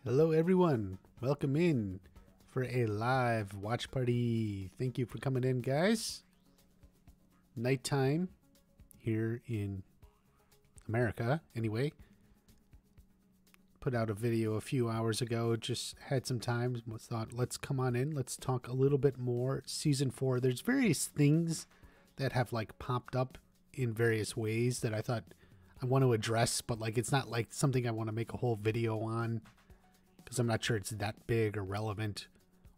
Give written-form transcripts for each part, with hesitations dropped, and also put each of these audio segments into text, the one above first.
Hello, everyone. Welcome in for a live watch party. Thank you for coming in, guys. Nighttime here in America, anyway. Put out a video a few hours ago. Just had some time. Thought, let's come on in. Let's talk a little bit more. Season 4. There's various things that have like popped up in various ways that I thought I want to address, but like it's not like something I want to make a whole video on, because I'm not sure it's that big or relevant,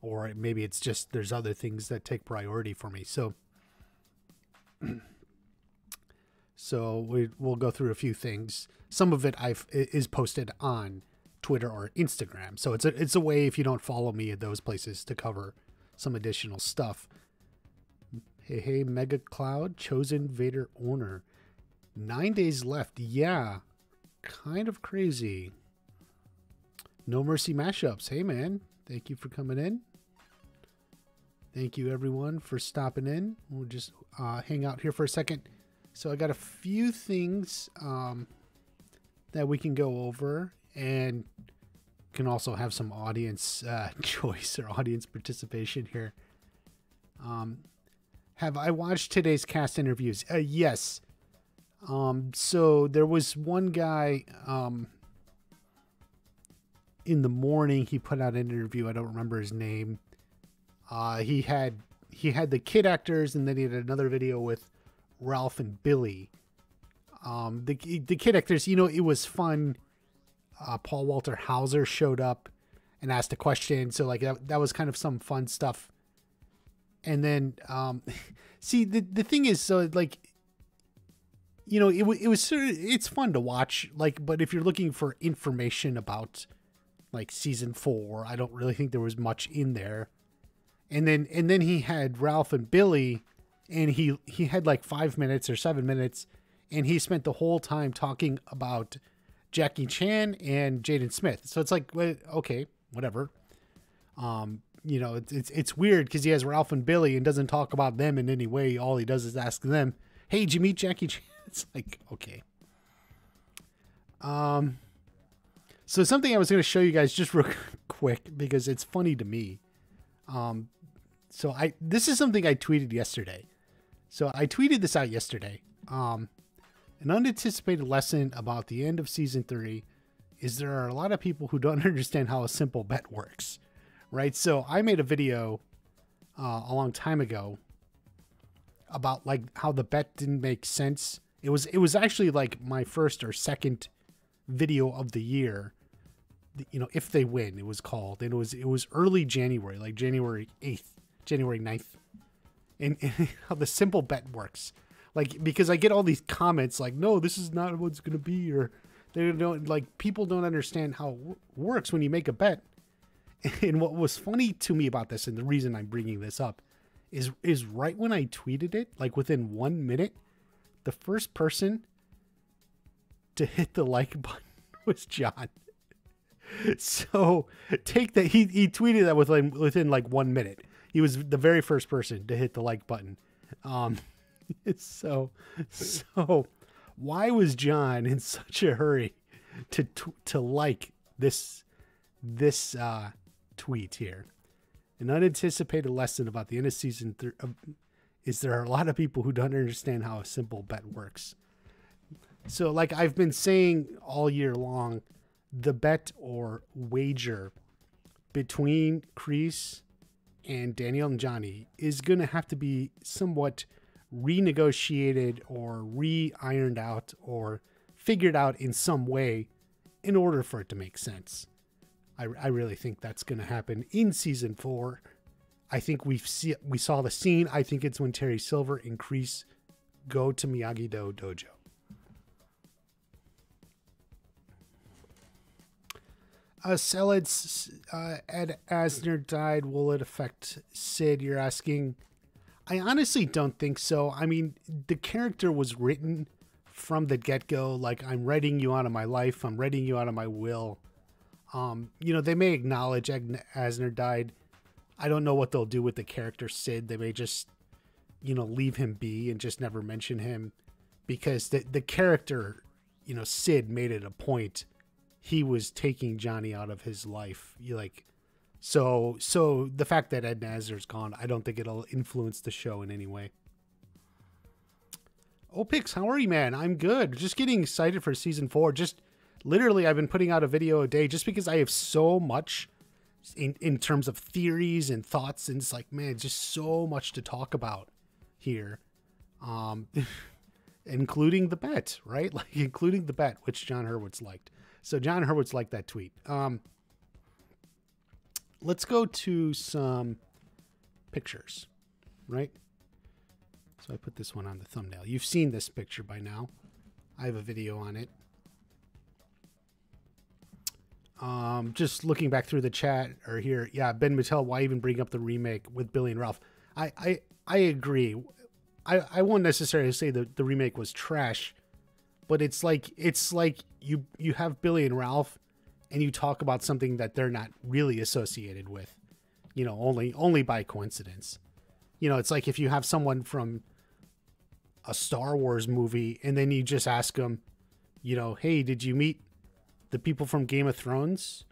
or maybe it's just there's other things that take priority for me. So we'll go through a few things. Some of it is posted on Twitter or Instagram. So it's a way, if you don't follow me at those places, to cover some additional stuff. Hey, Mega Cloud, Chosen Vader Owner. 9 days left. Yeah, kind of crazy. No Mercy Mashups. Hey, man. Thank you for coming in. Thank you, everyone, for stopping in. We'll just hang out here for a second. So I got a few things that we can go over, and can also have some audience choice or audience participation here. Have I watched today's cast interviews? Yes. So there was one guy... in the morning, he put out an interview. I don't remember his name. He had the kid actors, and then he had another video with Ralph and Billy. The kid actors, it was fun. Paul Walter Hauser showed up and asked a question, so like that was kind of some fun stuff. And then see, the thing is, so like, it was sort of, it's fun to watch, like, but if you're looking for information about like season 4, I don't really think there was much in there. And then he had Ralph and Billy, and he had like 5 minutes or 7 minutes, and he spent the whole time talking about Jackie Chan and Smith. So it's like, okay, whatever. It's weird because he has Ralph and Billy and doesn't talk about them in any way. All he does is ask them, "Hey, did you meet Jackie Chan?" It's like, okay. So something I was going to show you guys just real quick because it's funny to me. This is something I tweeted yesterday. So I tweeted this out yesterday. An unanticipated lesson about the end of season 3 is there are a lot of people who don't understand how a simple bet works, right? So I made a video a long time ago about like how the bet didn't make sense. It was actually like my first or second video of the year. If they win, it was called, and it was early January, like January 8th, January 9th, and how the simple bet works. Like, because I get all these comments like, no, this is not what it's going to be, or they don't, like, people don't understand how it works when you make a bet. And what was funny to me about this, and the reason I'm bringing this up, is right when I tweeted it, like within 1 minute, the first person to hit the like button was John. So take that. He tweeted that within like 1 minute. He was the very first person to hit the like button. So why was John in such a hurry to like this tweet here? An unanticipated lesson about the end of season 3 is there are a lot of people who don't understand how a simple bet works. So like I've been saying all year long, the bet or wager between Kreese and Daniel and Johnny is going to have to be somewhat renegotiated or re-ironed out or figured out in some way in order for it to make sense. I really think that's going to happen in season 4. I think we saw the scene. I think it's when Terry Silver and Kreese go to Miyagi-Do Dojo. Celad's Ed Asner died. Will it affect Sid? You're asking. I honestly don't think so. I mean, the character was written from the get-go. Like, I'm writing you out of my life. I'm writing you out of my will. They may acknowledge Asner died. I don't know what they'll do with the character Sid. They may just, leave him be and just never mention him, because the character, Sid made it a point he was taking Johnny out of his life. So the fact that Ed Nazar's gone, I don't think it'll influence the show in any way. Opix, how are you, man? I'm good. Just getting excited for season 4. Just literally, I've been putting out a video a day just because I have so much in terms of theories and thoughts, and it's like, man, just so much to talk about here. Including the bet, right? Like including the bet, which John Hurwitz liked. So John Hurwitz liked that tweet. Let's go to some pictures, right? So I put this one on the thumbnail. You've seen this picture by now. I have a video on it. Just looking back through the chat or here. Yeah, Ben Mattel, why even bring up the remake with Billy and Ralph? I agree. I won't necessarily say that the remake was trash, but it's like you have Billy and Ralph and you talk about something that they're not really associated with, you know, only by coincidence. You know, it's like if you have someone from a Star Wars movie and then you just ask them, you know, hey, did you meet the people from Game of Thrones?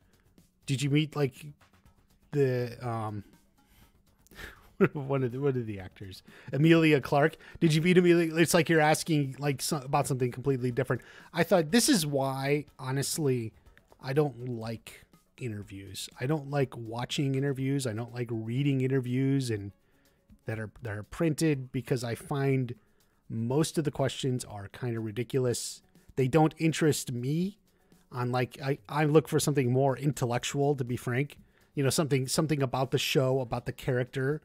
Did you meet like the one of the actors, Emilia Clarke? Did you meet Emilia? It's like you're asking like about something completely different. I thought this is why, honestly, I don't like interviews. I don't like watching interviews. I don't like reading interviews and that are printed, because I find most of the questions are kind of ridiculous. They don't interest me. On like I look for something more intellectual, to be frank. You know, something about the show, about the character.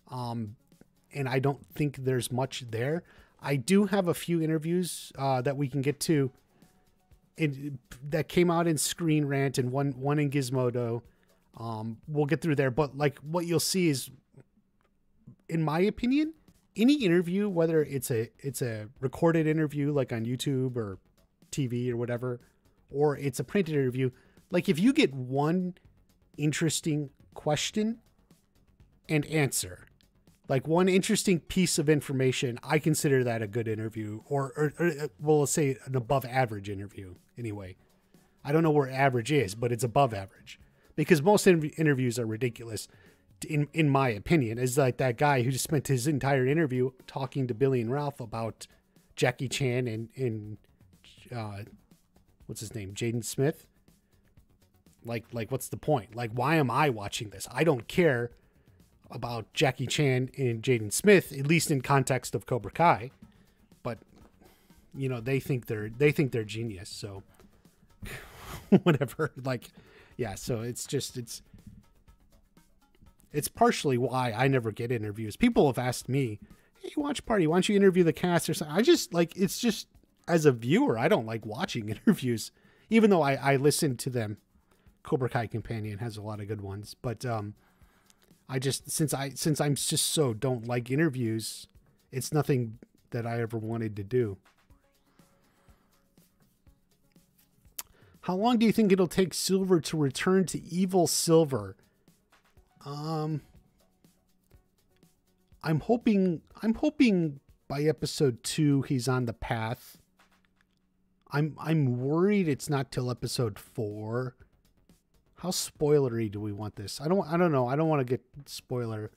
And I don't think there's much there. I do have a few interviews that we can get to that came out in Screen Rant and one in Gizmodo. We'll get through there, but like what you'll see is, in my opinion, any interview, whether it's a recorded interview like on YouTube or TV or whatever, or it's a printed interview, like if you get one interesting question and answer, like one interesting piece of information, I consider that a good interview, or we'll say an above average interview anyway. I don't know where average is, but it's above average, because most interviews are ridiculous. In my opinion, is like that guy who just spent his entire interview talking to Billy and Ralph about Jackie Chan and what's his name? Jaden Smith. Like what's the point? Like, why am I watching this? I don't care about Jackie Chan and Jaden Smith, at least in context of Cobra Kai, but you know, they think they're genius. So whatever, like, yeah. So it's partially why I never get interviews. People have asked me, hey, Watch Party, why don't you interview the cast or something? I just like, it's just, as a viewer, I don't like watching interviews, even though I listen to them. Cobra Kai Companion has a lot of good ones, but I just, since I'm just so don't like interviews, it's nothing that I ever wanted to do. How long do you think it'll take Silver to return to evil Silver? I'm hoping by episode 2 he's on the path. I'm worried it's not till episode 4. How spoilery do we want this? I don't know. I don't want to get spoiler.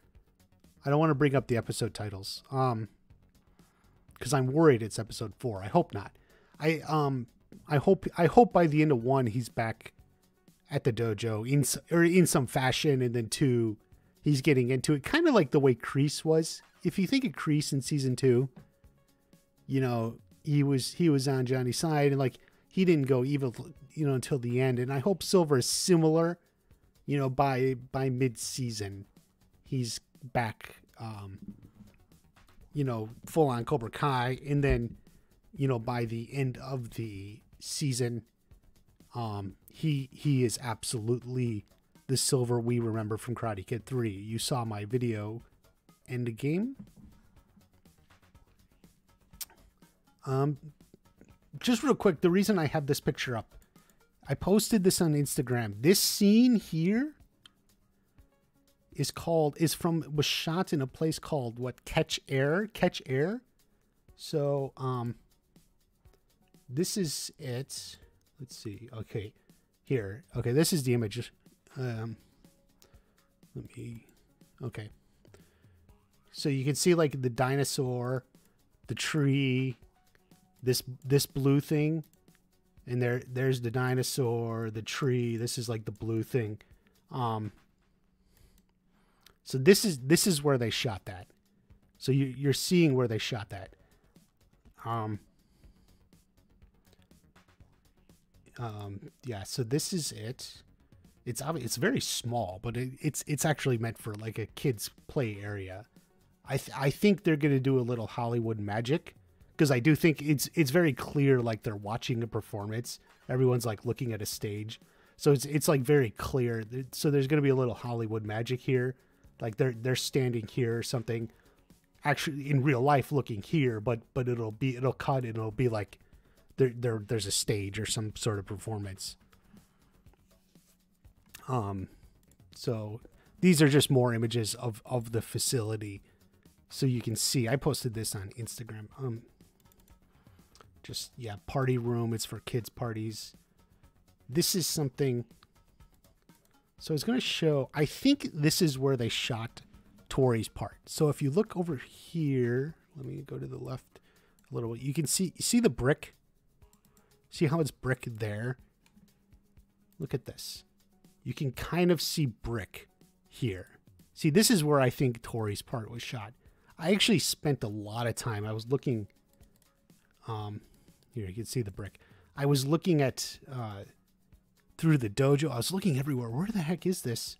I don't want to bring up the episode titles. Because I'm worried it's episode 4. I hope not. I hope by the end of 1 he's back at the dojo in some fashion, and then 2 he's getting into it, kind of like the way Kreese was. If you think of Kreese in season 2, you know, he was on Johnny's side, and like he didn't go evil, you know, until the end. And I hope Silver is similar, you know, by mid-season he's back, you know, full on Cobra Kai, and then, you know, by the end of the season, he is absolutely the Silver we remember from Karate Kid 3. You saw my video end the game. Just real quick, the reason I have this picture up, I posted this on Instagram. This scene here was shot in a place called Catch Air. So, this is it. Let's see. Okay, here. Okay, this is the image. Let me. Okay. So you can see like the dinosaur, the tree, this blue thing, and there's the dinosaur, the tree. This is like the blue thing. So this is where they shot that. So you're seeing where they shot that. Yeah. So this is it. It's very small, but it's actually meant for like a kids play area. I think they're gonna do a little Hollywood magic, because I do think it's very clear like they're watching a performance. Everyone's like looking at a stage, so it's like very clear. So there's gonna be a little Hollywood magic here, like they're standing here or something, actually in real life looking here, but it'll cut and it'll be like there's a stage or some sort of performance. So these are just more images of the facility. So you can see, I posted this on Instagram. Just, yeah, party room. It's for kids' parties. This is something. So it's going to show, I think this is where they shot Tory's part. So if you look over here, let me go to the left a little bit. You can see the brick. See how it's brick there? Look at this. You can kind of see brick here. See, this is where I think Tory's part was shot. I actually spent a lot of time. I was looking, here, you can see the brick. I was looking at, through the dojo. I was looking everywhere. Where the heck is this?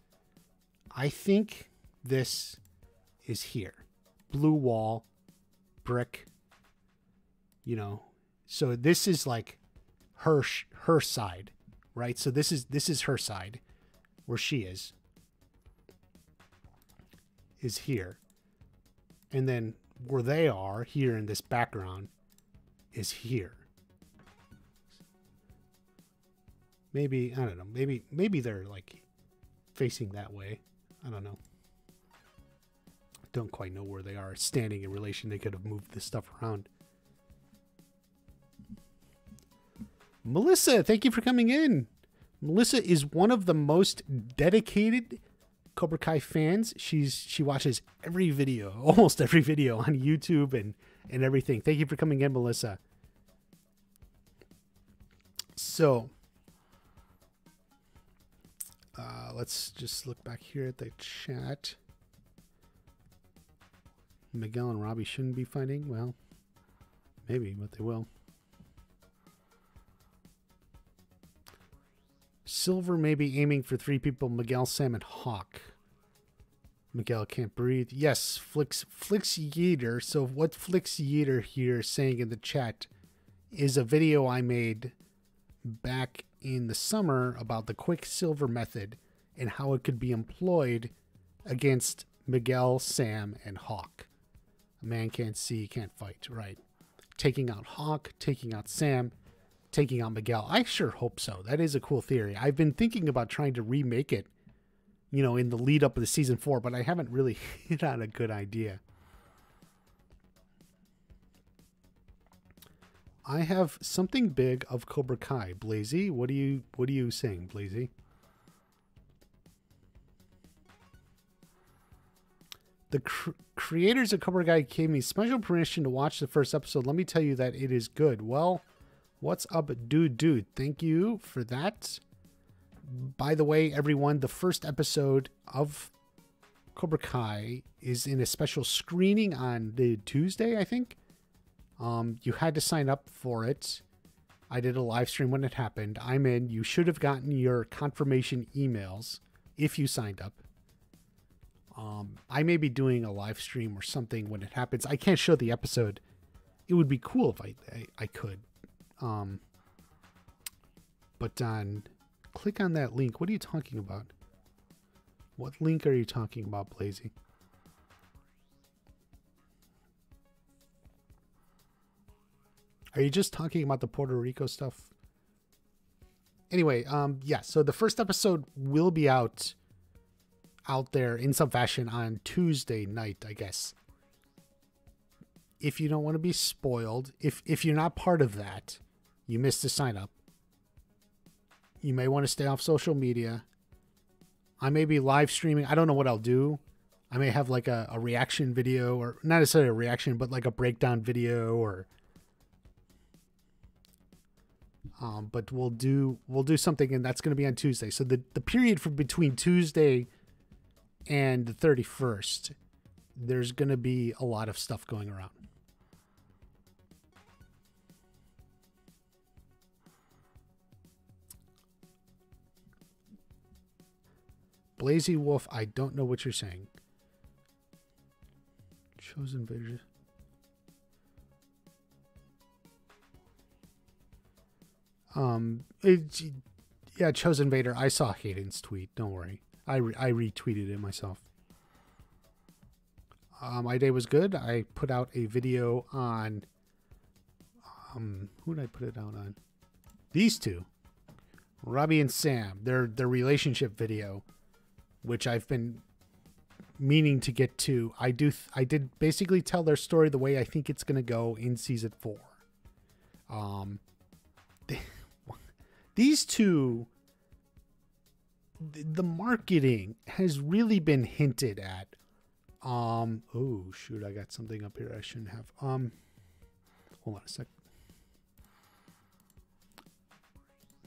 I think this is here. Blue wall, brick, you know. So this is like her side, right? So this is her side, where she is here. And then where they are here in this background is here. Maybe, I don't know, maybe they're like facing that way. I don't know. Don't quite know where they are standing in relation. They could have moved this stuff around. Melissa, thank you for coming in. Melissa is one of the most dedicated Cobra Kai fans. She watches every video, almost every video on YouTube and everything. Thank you for coming in, Melissa. So, let's just look back here at the chat. Miguel and Robby shouldn't be fighting. Well, maybe, but they will. Silver may be aiming for 3 people. Miguel, Sam, and Hawk. Miguel can't breathe. Yes, Flix Yeater. So what Flix Yeater here is saying in the chat is a video I made back in the summer about the Quicksilver method and how it could be employed against Miguel, Sam, and Hawk. A man can't see, can't fight, right? Taking out Hawk, taking out Sam, taking out Miguel. I sure hope so. That is a cool theory. I've been thinking about trying to remake it, you know, in the lead up of the season 4, but I haven't really hit on a good idea. I have something big of Cobra Kai. Blazy, what are you saying, Blazy? The creators of Cobra Kai gave me special permission to watch the first episode. Let me tell you that it is good. Well, what's up, dude? Thank you for that. By the way, everyone, the first episode of Cobra Kai is in a special screening on the Tuesday, I think. You had to sign up for it. I did a live stream when it happened. I'm in. You should have gotten your confirmation emails if you signed up. I may be doing a live stream or something when it happens. I can't show the episode. It would be cool if I could. But click on that link. What are you talking about? What link are you talking about, Blazy? Are you just talking about the Puerto Rico stuff? Anyway, yeah, so the first episode will be out there in some fashion on Tuesday night, I guess. If you don't want to be spoiled, if you're not part of that, you missed the sign up. You may want to stay off social media. I may be live streaming. I don't know what I'll do. I may have like a reaction video, or not necessarily a reaction, but like a breakdown video, or but we'll do something, and that's going to be on Tuesday. So the period from between Tuesday and the 31st, there's going to be a lot of stuff going around. Blazy Wolf, I don't know what you're saying. Chosen Vader. Yeah, Chosen Vader. I saw Hayden's tweet. Don't worry. I retweeted it myself. My day was good. I put out a video on, who did I put it out on? These two, Robby and Sam. Their relationship video, which I've been meaning to get to. I did basically tell their story the way I think it's going to go in season 4. These two, the marketing has really been hinted at. Oh shoot, I got something up here I shouldn't have. Hold on a sec.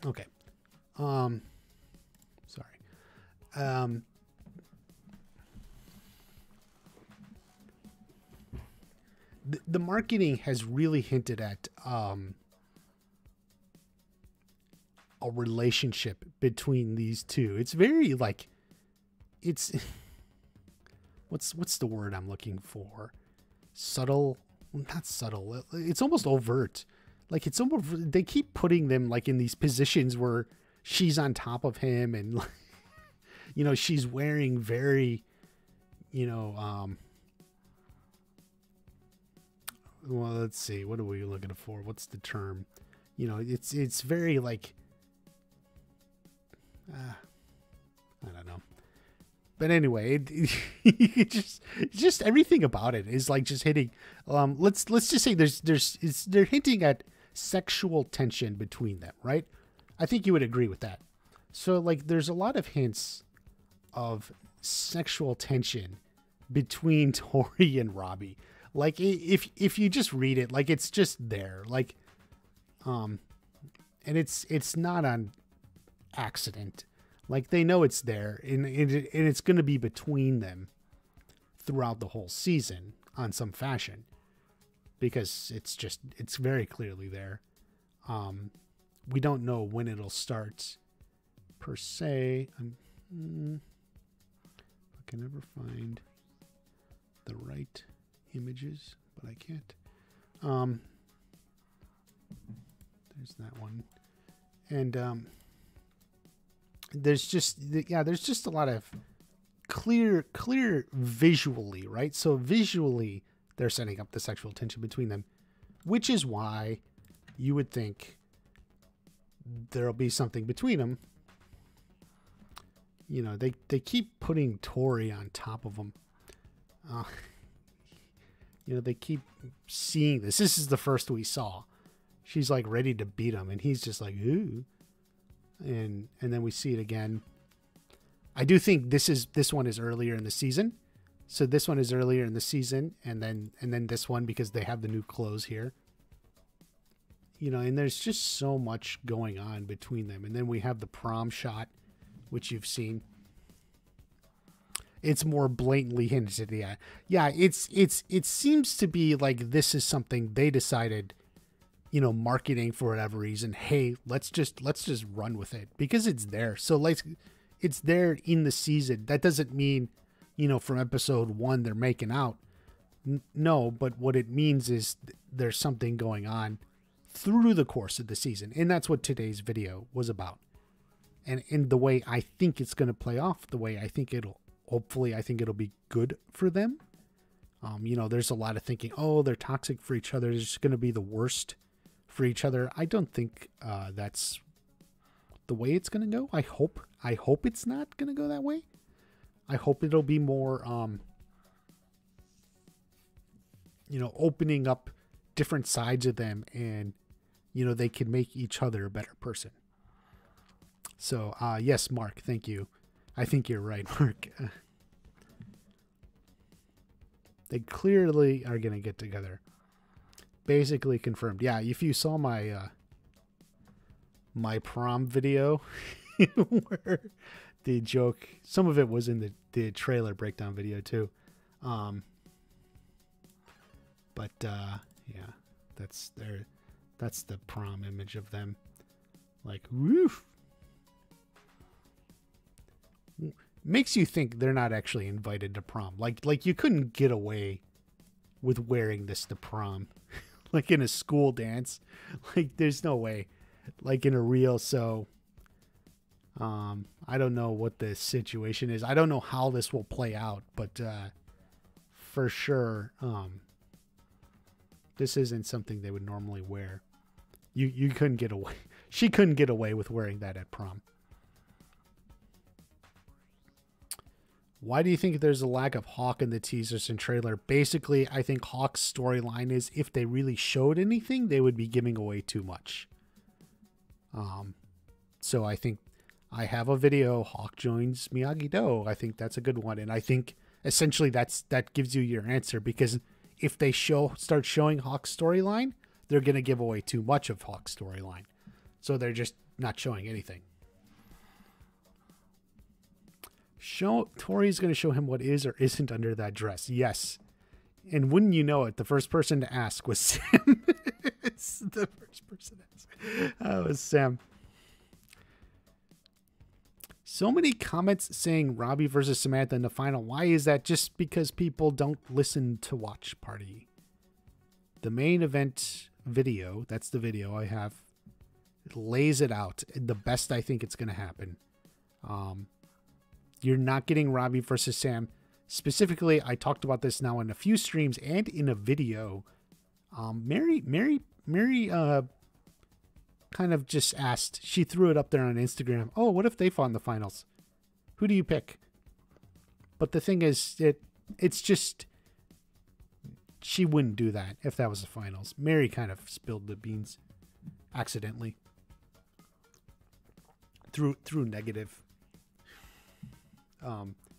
Okay. Sorry. The marketing has really hinted at a relationship between these two. It's very like, it's what's the word I'm looking for? Subtle, not subtle. It's almost overt. Like it's almost, they keep putting them like in these positions where she's on top of him, and you know, she's wearing very, you know, well, let's see, what are we looking for? What's the term? You know, it's very like, I don't know. But anyway, it just everything about it is like just hitting. Let's just say they're hinting at sexual tension between them, right? I think you would agree with that. So like, there's a lot of hints of sexual tension between Tory and Robby. Like if you just read it, like it's just there, like, and it's not on accident. Like they know it's there, and it's going to be between them throughout the whole season on some fashion, because it's very clearly there. We don't know when it'll start per se. I can never find the right images, but I can't. There's that one. And there's just a lot of clear visually, right? So visually they're setting up the sexual tension between them, which is why you would think there'll be something between them. You know, they keep putting Tory on top of them. You know, they keep seeing this. This is the first we saw. She's like ready to beat him, and he's just like, ooh. And then we see it again. I do think this one is earlier in the season. So this one is earlier in the season, and then this one, because they have the new clothes here. You know, and there's just so much going on between them. And then we have the prom shot, which you've seen. It's more blatantly hinted at. Yeah, it seems to be like this is something they decided, you know, marketing for whatever reason. Hey, let's just run with it because it's there. So like, it's there in the season. That doesn't mean, you know, from episode 1 they're making out. No, but what it means is there's something going on through the course of the season, and that's what today's video was about. And in the way I think it's going to play off, the way I think hopefully I think it'll be good for them. You know, there's a lot of thinking, oh, they're toxic for each other. It's just going to be the worst for each other. I don't think that's the way it's going to go. I hope it's not going to go that way. I hope it'll be more, you know, opening up different sides of them, and, you know, they can make each other a better person. So, yes, Mark, thank you. I think you're right, Mark. They clearly are going to get together. Basically confirmed. Yeah, if you saw my my prom video where the joke, some of it was in the trailer breakdown video too. But yeah, that's the prom image of them. Like, woof. Makes you think they're not actually invited to prom. Like you couldn't get away with wearing this to prom. Like in a school dance. Like there's no way. Like in a real, so I don't know what the situation is. I don't know how this will play out, but for sure this isn't something they would normally wear. You couldn't get away. She couldn't get away with wearing that at prom. Why do you think there's a lack of Hawk in the teasers and trailer? Basically, I think Hawk's storyline is if they really showed anything, they would be giving away too much. So I think I have a video, Hawk joins Miyagi-Do. I think that's a good one. And I think essentially that gives you your answer, because if they start showing Hawk's storyline, they're going to give away too much of Hawk's storyline. So they're just not showing anything. Tory's going to show him what is or isn't under that dress. Yes. And wouldn't you know it, the first person to ask was Sam. It's the first person to ask. Oh, it was Sam. So many comments saying Robby versus Samantha in the final. Why is that? Just because people don't listen to Watch Party. The main event video, that's the video I have, it lays it out the best I think it's going to happen. You're not getting Robby versus Sam. Specifically, I talked about this now in a few streams and in a video. Mary kind of just asked, she threw it up there on Instagram. Oh, what if they fought in the finals? Who do you pick? But the thing is, it's just, she wouldn't do that if that was the finals. Mary kind of spilled the beans accidentally through negative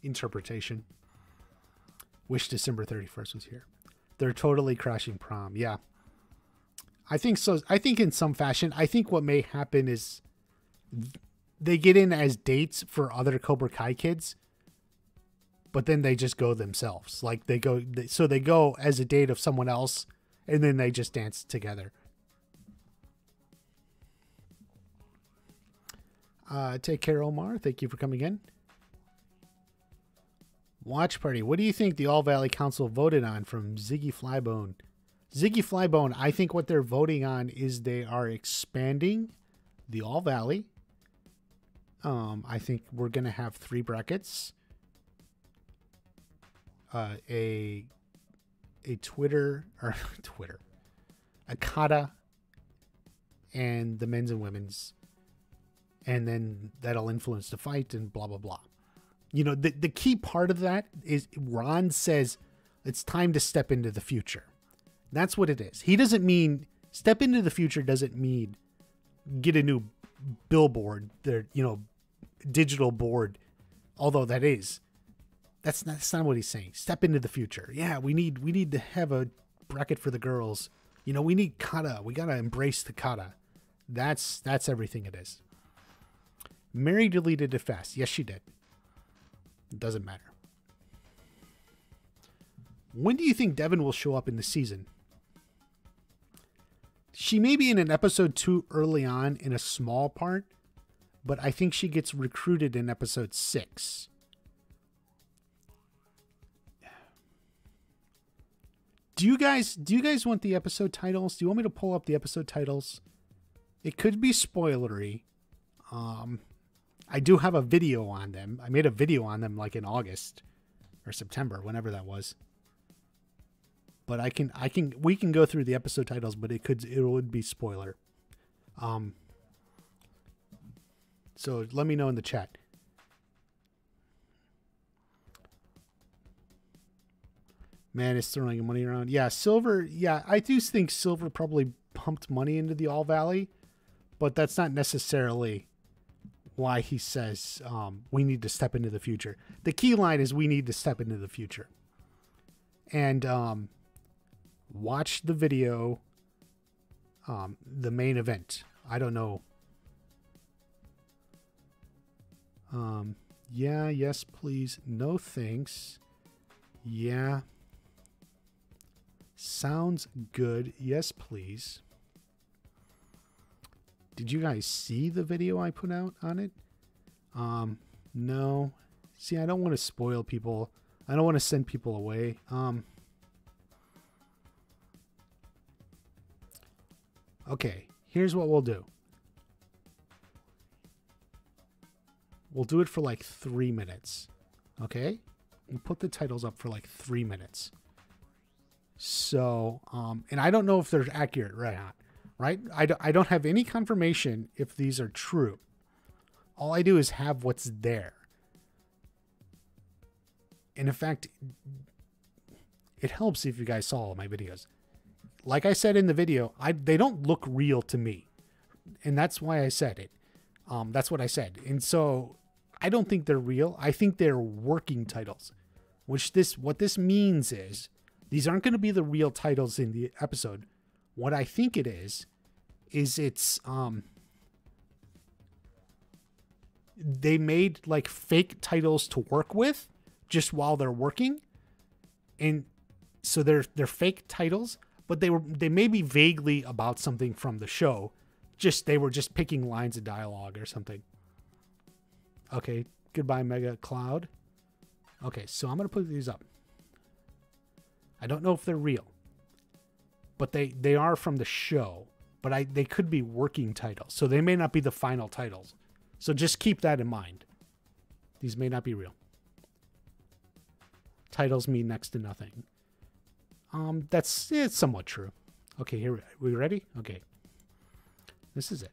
interpretation. Wish December 31st was here. They're totally crashing prom. Yeah. I think so. I think in some fashion, I think what may happen is they get in as dates for other Cobra Kai kids, but then they just go themselves. Like they go as a date of someone else, and then they just dance together. Take care, Omar. Thank you for coming in. Watch Party. What do you think the All Valley Council voted on from Ziggy Flybone? Ziggy Flybone, I think what they're voting on is they are expanding the All Valley. I think we're going to have 3 brackets. A Twitter, a kata, and the men's and women's. And then that'll influence the fight and blah, blah, blah. You know, the key part of that is Ron says it's time to step into the future. That's what it is. He doesn't mean step into the future doesn't mean get a new billboard, digital board. Although that is, that's not what he's saying. Step into the future. Yeah, we need to have a bracket for the girls. You know, we need kata. We got to embrace the kata. That's everything it is. Mary deleted it fast. Yes, she did. It doesn't matter. When do you think Devin will show up in the season? She may be in an episode 2 early on in a small part, but I think she gets recruited in episode 6. Do you guys want the episode titles? Do you want me to pull up the episode titles? It could be spoilery. I do have a video on them. I made a video on them like in August or September, whenever that was. But we can go through the episode titles, but it would be spoiler. So let me know in the chat. Man is throwing money around. Yeah, Silver. Yeah, I do think Silver probably pumped money into the All Valley, but that's not necessarily why he says we need to step into the future. The key line is we need to step into the future. And watch the video, the main event. I don't know. Yeah, yes, please. No, thanks. Yeah. Sounds good. Yes, please. Did you guys see the video I put out on it? No. See, I don't want to spoil people. I don't want to send people away. Okay, here's what we'll do. We'll do it for like 3 minutes. Okay? We'll put the titles up for like 3 minutes. So, and I don't know if they're accurate or not, right? I don't have any confirmation if these are true. All I do is have what's there. And in fact, it helps if you guys saw all my videos. Like I said in the video, they don't look real to me. And that's why I said it. That's what I said. And so I don't think they're real. I think they're working titles. What this means is these aren't going to be the real titles in the episode. What I think it is it's they made like fake titles to work with just while they're working. And so they're fake titles, but they may be vaguely about something from the show. They were just picking lines of dialogue or something. Okay, goodbye Mega Cloud. Okay, so I'm gonna put these up. I don't know if they're real, but they are from the show. But they could be working titles, so they may not be the final titles. So just keep that in mind. These may not be real. Titles mean next to nothing. It's somewhat true. Okay, here we ready? Okay. This is it.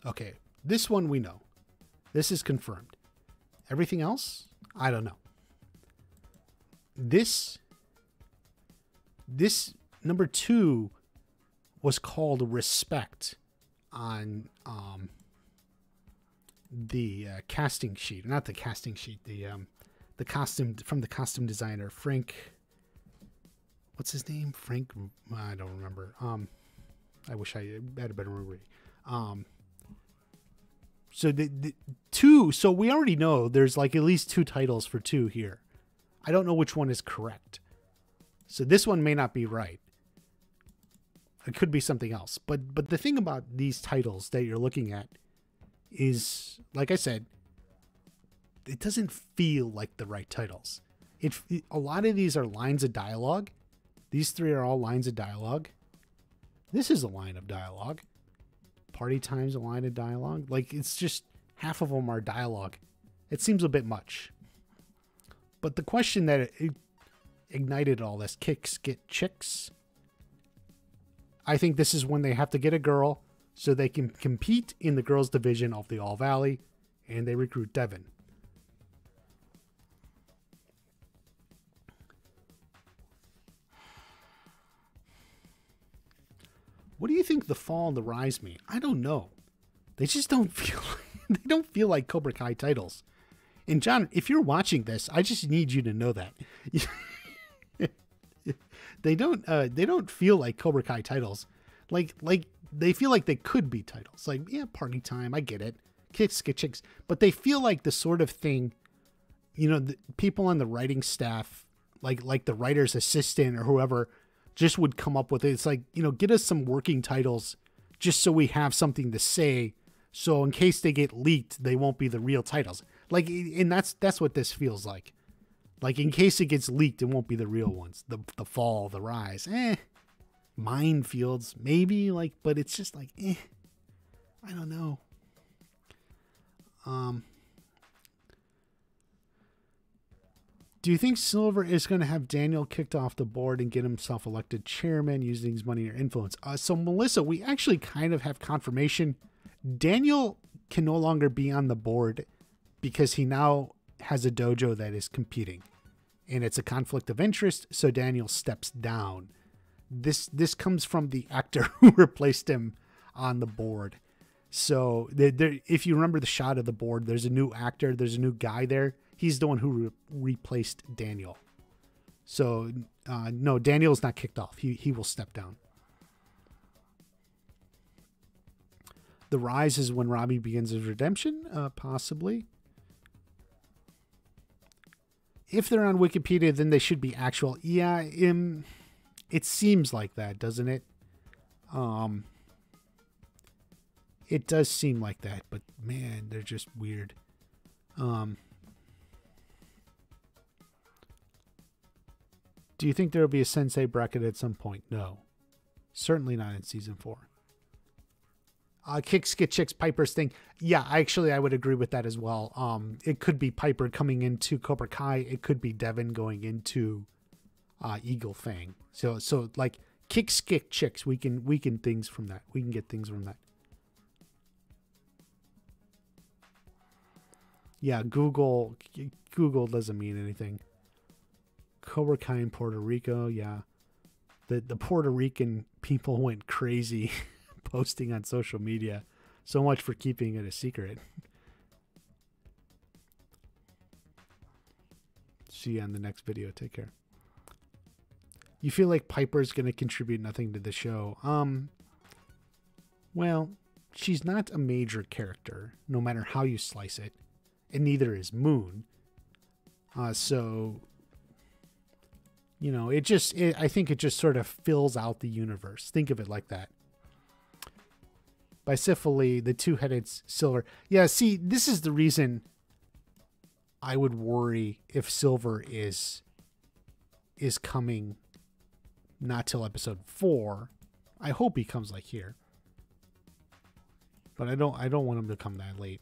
Okay, this one we know. This is confirmed. Everything else, I don't know. This number 2 was called Respect on the casting sheet. Not the casting sheet, the costume from the costume designer, Frank. What's his name? Frank, I don't remember. I wish I had a better memory. So the 2, so we already know there's like at least 2 titles for 2 here. I don't know which one is correct. So this one may not be right. It could be something else. But the thing about these titles that you're looking at is, like I said, it doesn't feel like the right titles. A lot of these are lines of dialogue. These 3 are all lines of dialogue. This is a line of dialogue. Party Time's a line of dialogue. Like, it's just half of them are dialogue. It seems a bit much. But the question that it ignited all this, kicks get chicks. I think this is when they have to get a girl so they can compete in the girls division of the All Valley, and they recruit Devin. What do you think the fall and the rise mean? I don't know. They just don't feel they don't feel like Cobra Kai titles. And John, if you're watching this, I just need you to know that. They don't feel like Cobra Kai titles. Like they feel like they could be titles. Like, yeah, Party Time, I get it. Kicks get chicks, but they feel like the sort of thing, the people on the writing staff, like the writer's assistant or whoever, just would come up with it. It's like, get us some working titles just so we have something to say. So in case they get leaked, they won't be the real titles. Like, and that's what this feels like. Like, in case it gets leaked, it won't be the real ones. The fall, the rise, Minefields, maybe, but it's just like, I don't know. Do you think Silver is going to have Daniel kicked off the board and get himself elected chairman using his money or influence? So, Melissa, we actually kind of have confirmation. Daniel can no longer be on the board because he now has a dojo that is competing. And it's a conflict of interest, so Daniel steps down. This comes from the actor who replaced him on the board. So if you remember the shot of the board, there's a new actor, there's a new guy there. He's the one who replaced Daniel. So no, Daniel's not kicked off. He will step down. The rise is when Robby begins his redemption, possibly. If they're on Wikipedia, then they should be actual. Yeah, it seems like that, doesn't it? It does seem like that, but man, they're just weird. Do you think there will be a Sensei bracket at some point? No. Certainly not in season 4. Kicks Get Chicks Piper's thing. Yeah, I would agree with that as well. It could be Piper coming into Cobra Kai. It could be Devin going into Eagle Fang. So like Kicks Get Chicks, we can things from that. We can get things from that. Yeah, Google doesn't mean anything. Cobra Kai in Puerto Rico, yeah. The Puerto Rican people went crazy posting on social media. So much for keeping it a secret. See you on the next video. Take care. You feel like Piper's going to contribute nothing to the show. Well, she's not a major character, no matter how you slice it. And neither is Moon. So, you know, I think it just sort of fills out the universe. Think of it like that. Bicephaly, the two-headed Silver. Yeah, see, this is the reason I would worry if Silver is coming not till episode 4. I hope he comes like here. But I don't want him to come that late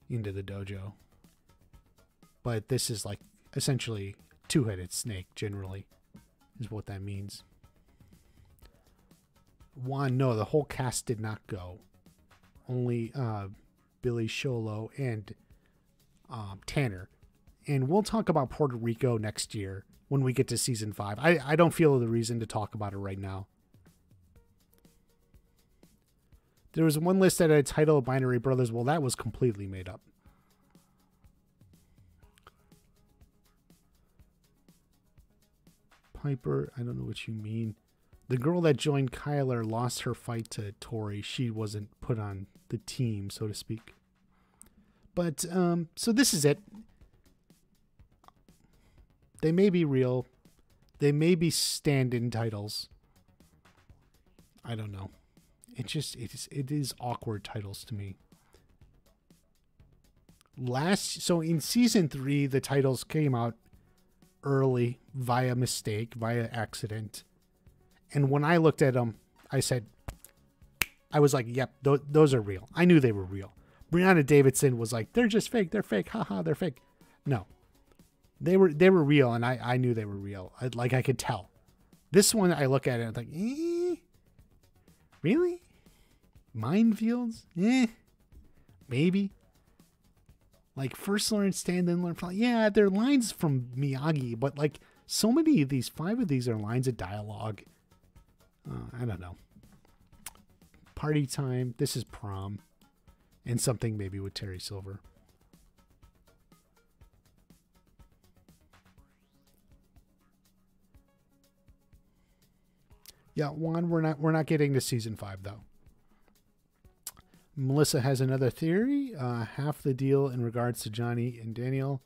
into the dojo. But this is like essentially two-headed snake generally is what that means. Juan, no, the whole cast did not go. Only Billy Sholo and Tanner. And we'll talk about Puerto Rico next year when we get to season 5. I don't feel the reason to talk about it right now. There was one list that had a title of Binary Brothers. Well, that was completely made up. Piper, I don't know what you mean. The girl that joined Kyler lost her fight to Tory. She wasn't put on the team, so to speak. But, so this is it. They may be real. They may be stand-in titles. I don't know. It is awkward titles to me. So in season 3, the titles came out early via mistake, via accident. And when I looked at them, I was like, yep, those are real. I knew they were real. Brianna Davidson was like, they're just fake. They're fake. Haha, they're fake. No, they were real. And I knew they were real. I could tell. This one, I look at it and I'm like, really? Minefields? Maybe. Like first learn stand, then learn. Yeah, they're lines from Miyagi, but like so many of these, 5 of these are lines of dialogue. I don't know. Party Time. This is Prom. And something maybe with Terry Silver. Yeah, Juan, we're not getting to season 5 though. Melissa has another theory. Half the deal in regards to Johnny and Daniel.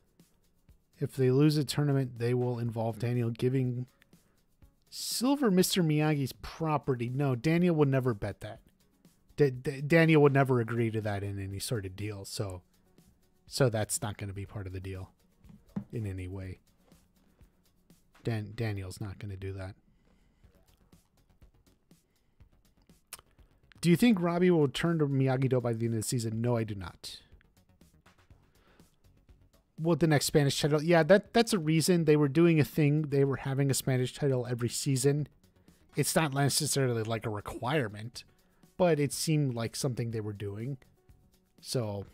If they lose a tournament, they will involve Daniel giving Silver Mr. Miyagi's property. No, Daniel would never bet that. Daniel would never agree to that in any sort of deal. So that's not going to be part of the deal in any way. Daniel's not going to do that. Do you think Robby will return to Miyagi-Do by the end of the season? No, I do not. What, the next Spanish title? Yeah, that's a reason. They were doing a thing. They were having a Spanish title every season. It's not necessarily like a requirement, but it seemed like something they were doing. So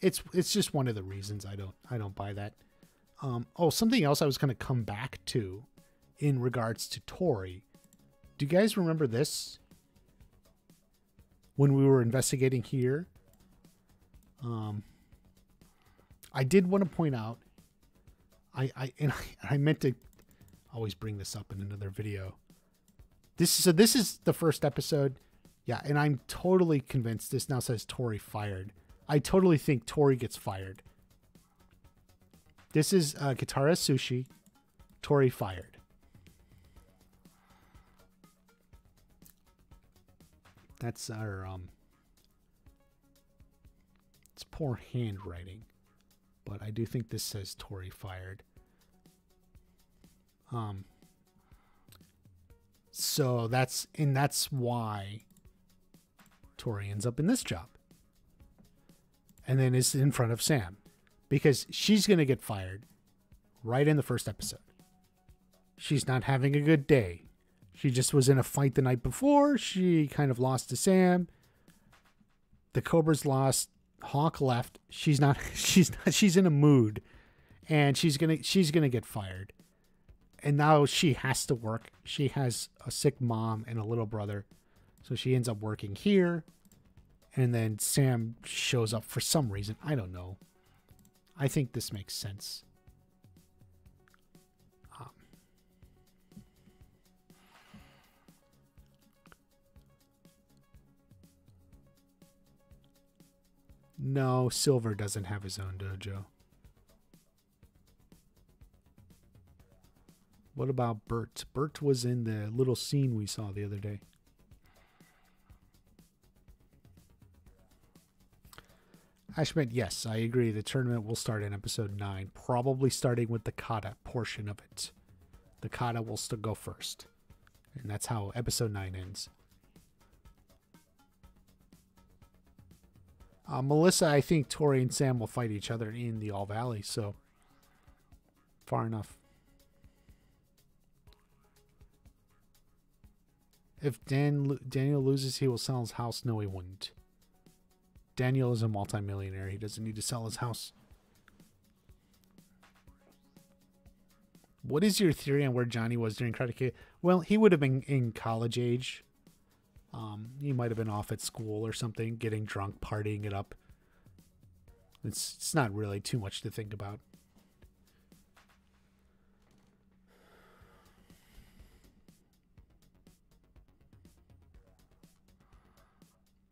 it's just one of the reasons I don't buy that. Something else I was going to come back to in regards to Tory Do you guys remember this? When we were investigating here, I did want to point out, I meant to always bring this up in another video. This is the first episode. Yeah, and I'm totally convinced this now says Tory fired. I totally think Tory gets fired. This is Katara Sushi. Tory fired. That's our it's poor handwriting, but I do think this says Tory fired. So that's why Tory ends up in this job. And then is in front of Sam, because she's going to get fired right in the first episode. She's not having a good day. She just was in a fight the night before. She kind of lost to Sam. The Cobras lost. Hawk left. She's in a mood, and she's gonna get fired. And now she has to work. She has a sick mom and a little brother, so she ends up working here. And then Sam shows up for some reason. I don't know. I think this makes sense. No, Silver doesn't have his own dojo. What about Bert? Bert was in the little scene we saw the other day. Ashman, yes, I agree. The tournament will start in episode 9, probably starting with the kata portion of it. The kata will still go first. And that's how episode 9 ends. Melissa, I think Tory and Sam will fight each other in the All Valley, so far enough. If Daniel loses, he will sell his house. No, he wouldn't. Daniel is a multimillionaire. He doesn't need to sell his house. What is your theory on where Johnny was during Karate Kid? Well, he would have been in college age. He might have been off at school or something, getting drunk, partying it up. It's not really too much to think about.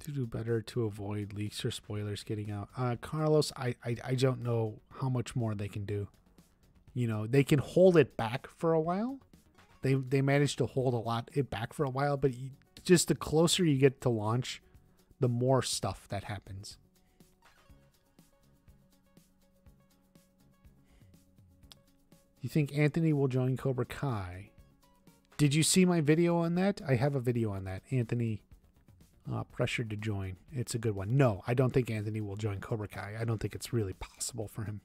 To do better to avoid leaks or spoilers getting out. Carlos, I don't know how much more they can do. You know, they can hold it back for a while. They managed to hold it back for a while, but just the closer you get to launch, the more stuff that happens. You think Anthony will join Cobra Kai? Did you see my video on that? I have a video on that. Anthony pressured to join. It's a good one. No, I don't think Anthony will join Cobra Kai. I don't think it's really possible for him.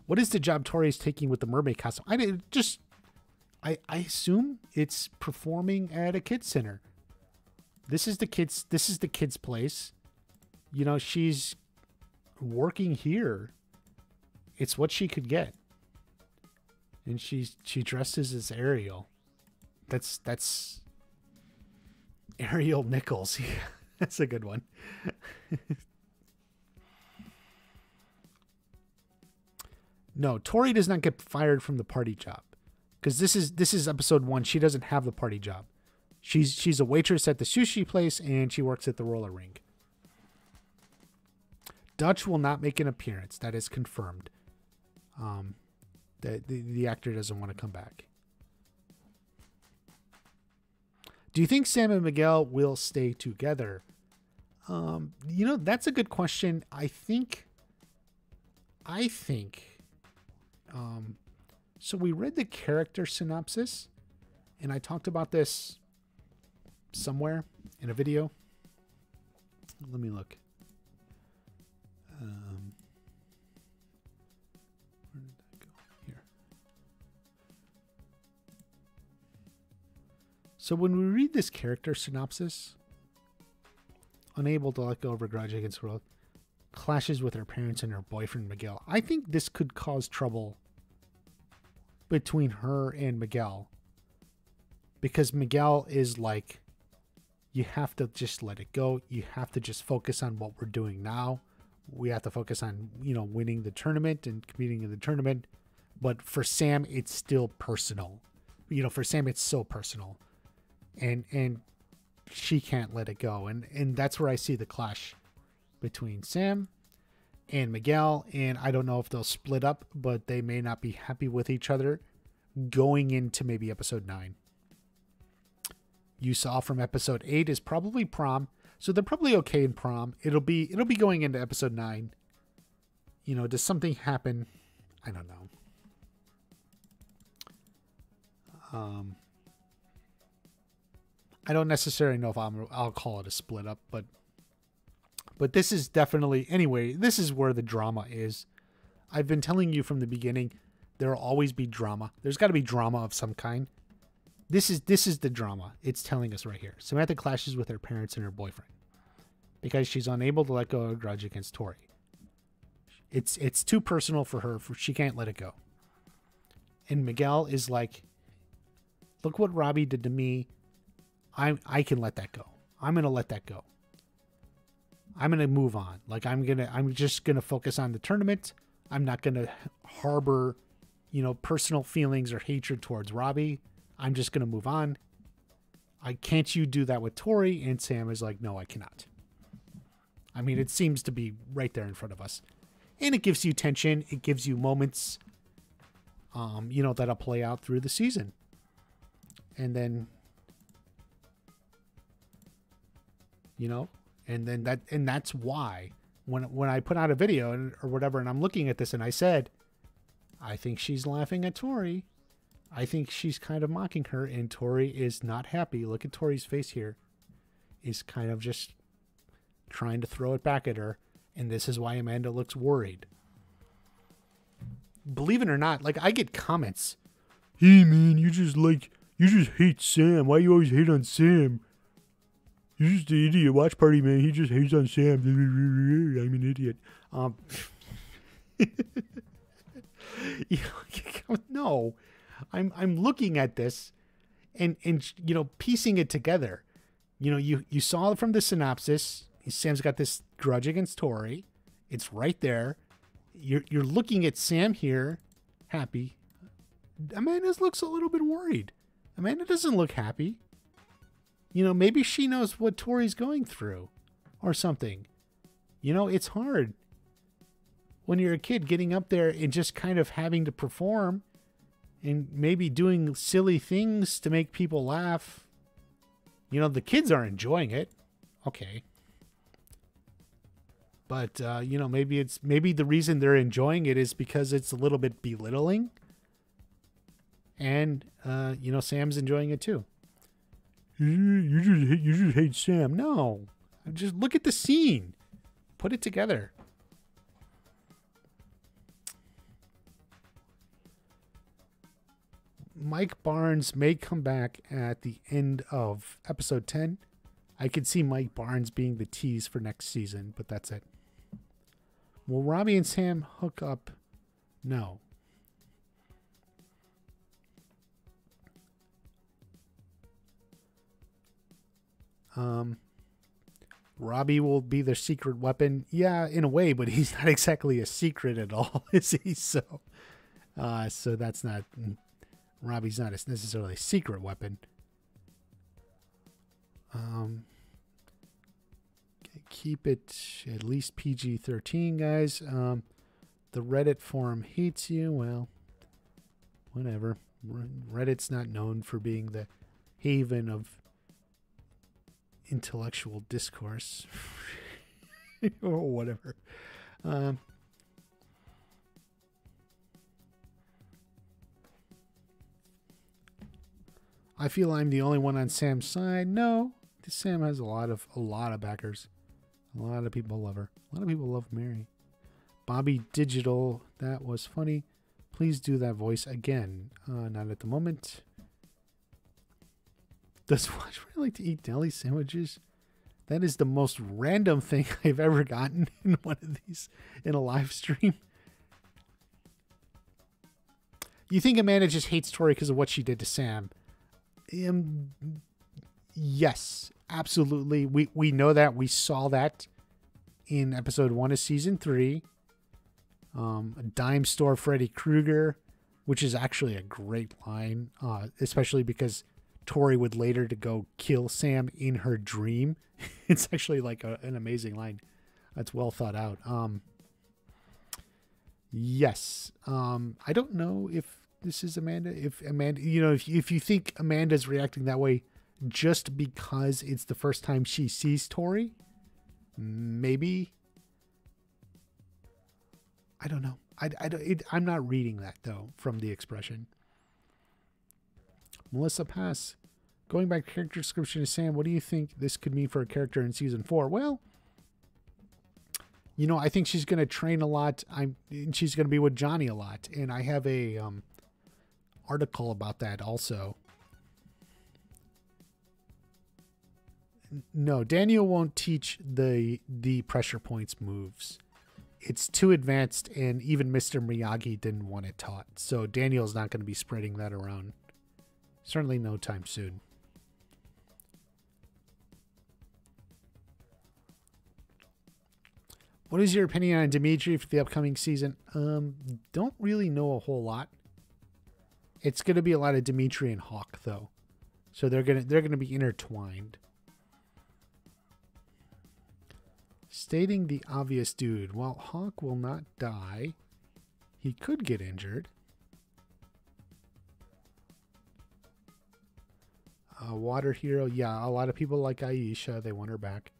What is the job Tori's taking with the mermaid costume? I assume it's performing at a kids center. This is the kids place. You know, she's working here. It's what she could get. And she dresses as Ariel. That's Ariel Nichols. That's a good one. No, Tory does not get fired from the party job. Because this is episode 1. She doesn't have the party job. She's a waitress at the sushi place, and she works at the roller rink. Dutch will not make an appearance. That is confirmed. The actor doesn't want to come back. Do you think Sam and Miguel will stay together? You know, that's a good question. I think. So we read the character synopsis, and I talked about this somewhere in a video. Let me look. Where did that go? Here. So when we read this character synopsis, unable to let go of her grudge against the world, clashes with her parents and her boyfriend Miguel. I think this could cause trouble between her and Miguel. Because Miguel is like, you have to just let it go. You have to just focus on what we're doing now. We have to focus on, winning the tournament and competing in the tournament. But for Sam, it's still personal. For Sam, it's so personal. And she can't let it go. And that's where I see the clash between Sam and Miguel. And I don't know if they'll split up, but they may not be happy with each other going into maybe episode 9. You saw from episode 8 is probably prom. So they're probably okay in prom. It'll be going into episode 9. Does something happen? I don't know. I don't necessarily know if I'll call it a split up, but this is definitely, anyway, this is where the drama is. I've been telling you from the beginning, there'll always be drama. There's got to be drama of some kind. This is the drama. It's telling us right here. Samantha clashes with her parents and her boyfriend because she's unable to let go of a grudge against Tory. It's too personal for her. She can't let it go. And Miguel is like, look what Robby did to me. I can let that go. I'm gonna let that go. I'm gonna move on. Like I'm just gonna focus on the tournament. I'm not gonna harbor, personal feelings or hatred towards Robby. I'm just gonna move on. Can't you do that with Tory? And Sam is like, no, I cannot. I mean, it seems to be right there in front of us. And it gives you tension. It gives you moments, that'll play out through the season. And then, and that's why when I put out a video or whatever, and I'm looking at this and I said, I think she's laughing at Tory. I think she's kind of mocking her, and Tory is not happy. Look at Tory's face here. Is kind of just trying to throw it back at her. And this is why Amanda looks worried. Believe it or not, like I get comments. Hey man, you just hate Sam. Why you always hate on Sam? You're just an idiot. Watch party, man. He just hates on Sam. I'm an idiot. No. I'm looking at this and piecing it together. You saw it from the synopsis. Sam's got this grudge against Tory. It's right there. You're looking at Sam here, happy. Amanda looks a little bit worried. Amanda doesn't look happy. Maybe she knows what Tory's going through or something. It's hard when you're a kid getting up there and just kind of having to perform and maybe doing silly things to make people laugh. The kids are enjoying it. Okay. But, maybe the reason they're enjoying it is because it's a little bit belittling. And, Sam's enjoying it too. You just hate Sam. No. Just look at the scene. Put it together. Mike Barnes may come back at the end of episode 10. I could see Mike Barnes being the tease for next season, but that's it. Will Robby and Sam hook up? No. Robby will be their secret weapon. Yeah, in a way, but he's not exactly a secret at all, is he? So that's not... Robby's not necessarily a secret weapon. Keep it at least PG-13, guys. The Reddit forum hates you. Well, whatever. Reddit's not known for being the haven of intellectual discourse or whatever. I feel I'm the only one on Sam's side. No, Sam has a lot of backers. A lot of people love her. A lot of people love Mary. Bobby Digital, that was funny. Please do that voice again. Not at the moment. Does Watch really like to eat deli sandwiches? That is the most random thing I've ever gotten in one of these in a live stream. You think Amanda just hates Tory because of what she did to Sam? Yes, absolutely. We know that. We saw that in episode 1 of season 3. A dime store Freddy Krueger, which is actually a great line, especially because Tory would later to go kill Sam in her dream. It's actually like an amazing line. That's well thought out. Yes. I don't know if this is Amanda. If Amanda, if you think Amanda's reacting that way just because it's the first time she sees Tory, maybe. I don't know. I'm not reading that though from the expression. Melissa Pass. Going back to character description of Sam, what do you think this could mean for a character in season 4? Well, I think she's going to train a lot. She's going to be with Johnny a lot. And I have a article about that also. No, Daniel won't teach the pressure points moves. It's too advanced, and even Mr. Miyagi didn't want it taught. So Daniel's not going to be spreading that around. Certainly no time soon. What is your opinion on Dimitri for the upcoming season? Don't really know a whole lot. It's going to be a lot of Dimitri and Hawk though. So they're going to be intertwined. Stating the obvious, dude. While Hawk will not die, he could get injured. Water Hero. Yeah, a lot of people like Aisha. They want her back.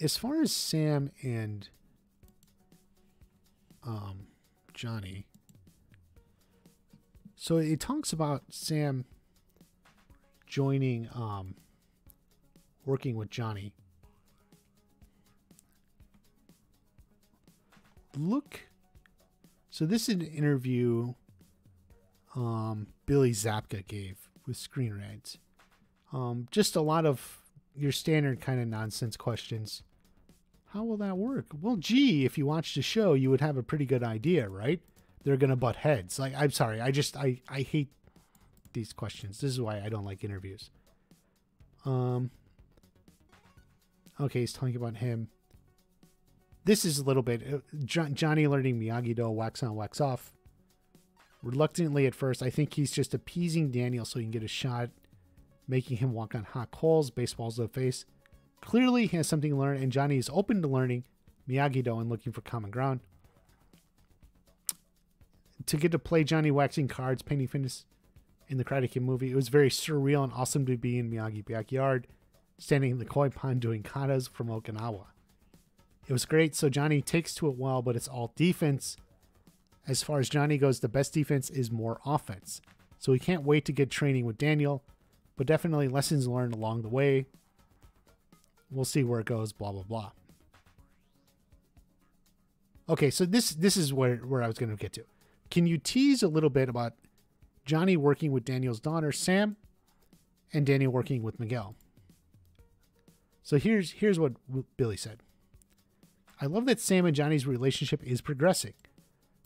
As far as Sam and Johnny. So it talks about Sam joining working with Johnny. Look. So this is an interview Billy Zabka gave with Screen Rants. Just a lot of your standard kind of nonsense questions. How will that work? Well, gee, if you watched the show, you would have a pretty good idea, right? They're going to butt heads. Like, I'm sorry. I hate these questions. This is why I don't like interviews. Okay, he's talking about him. This is a little bit Johnny learning Miyagi-Do, wax on, wax off. Reluctantly at first, I think he's just appeasing Daniel so he can get a shot, making him walk on hot coals, baseballs to the face. Clearly, he has something to learn, and Johnny is open to learning Miyagi-Do and looking for common ground. To get to play Johnny waxing cards, painting fitness in the Karate Kid movie, it was very surreal and awesome to be in Miyagi's backyard, standing in the koi pond doing katas from Okinawa. It was great, so Johnny takes to it well, but it's all defense. As far as Johnny goes, the best defense is more offense. So we can't wait to get training with Daniel, but definitely lessons learned along the way. We'll see where it goes, blah, blah, blah. Okay, so this is where I was going to get to. Can you tease a little bit about Johnny working with Daniel's daughter, Sam, and Daniel working with Miguel? So here's what Billy said. I love that Sam and Johnny's relationship is progressing.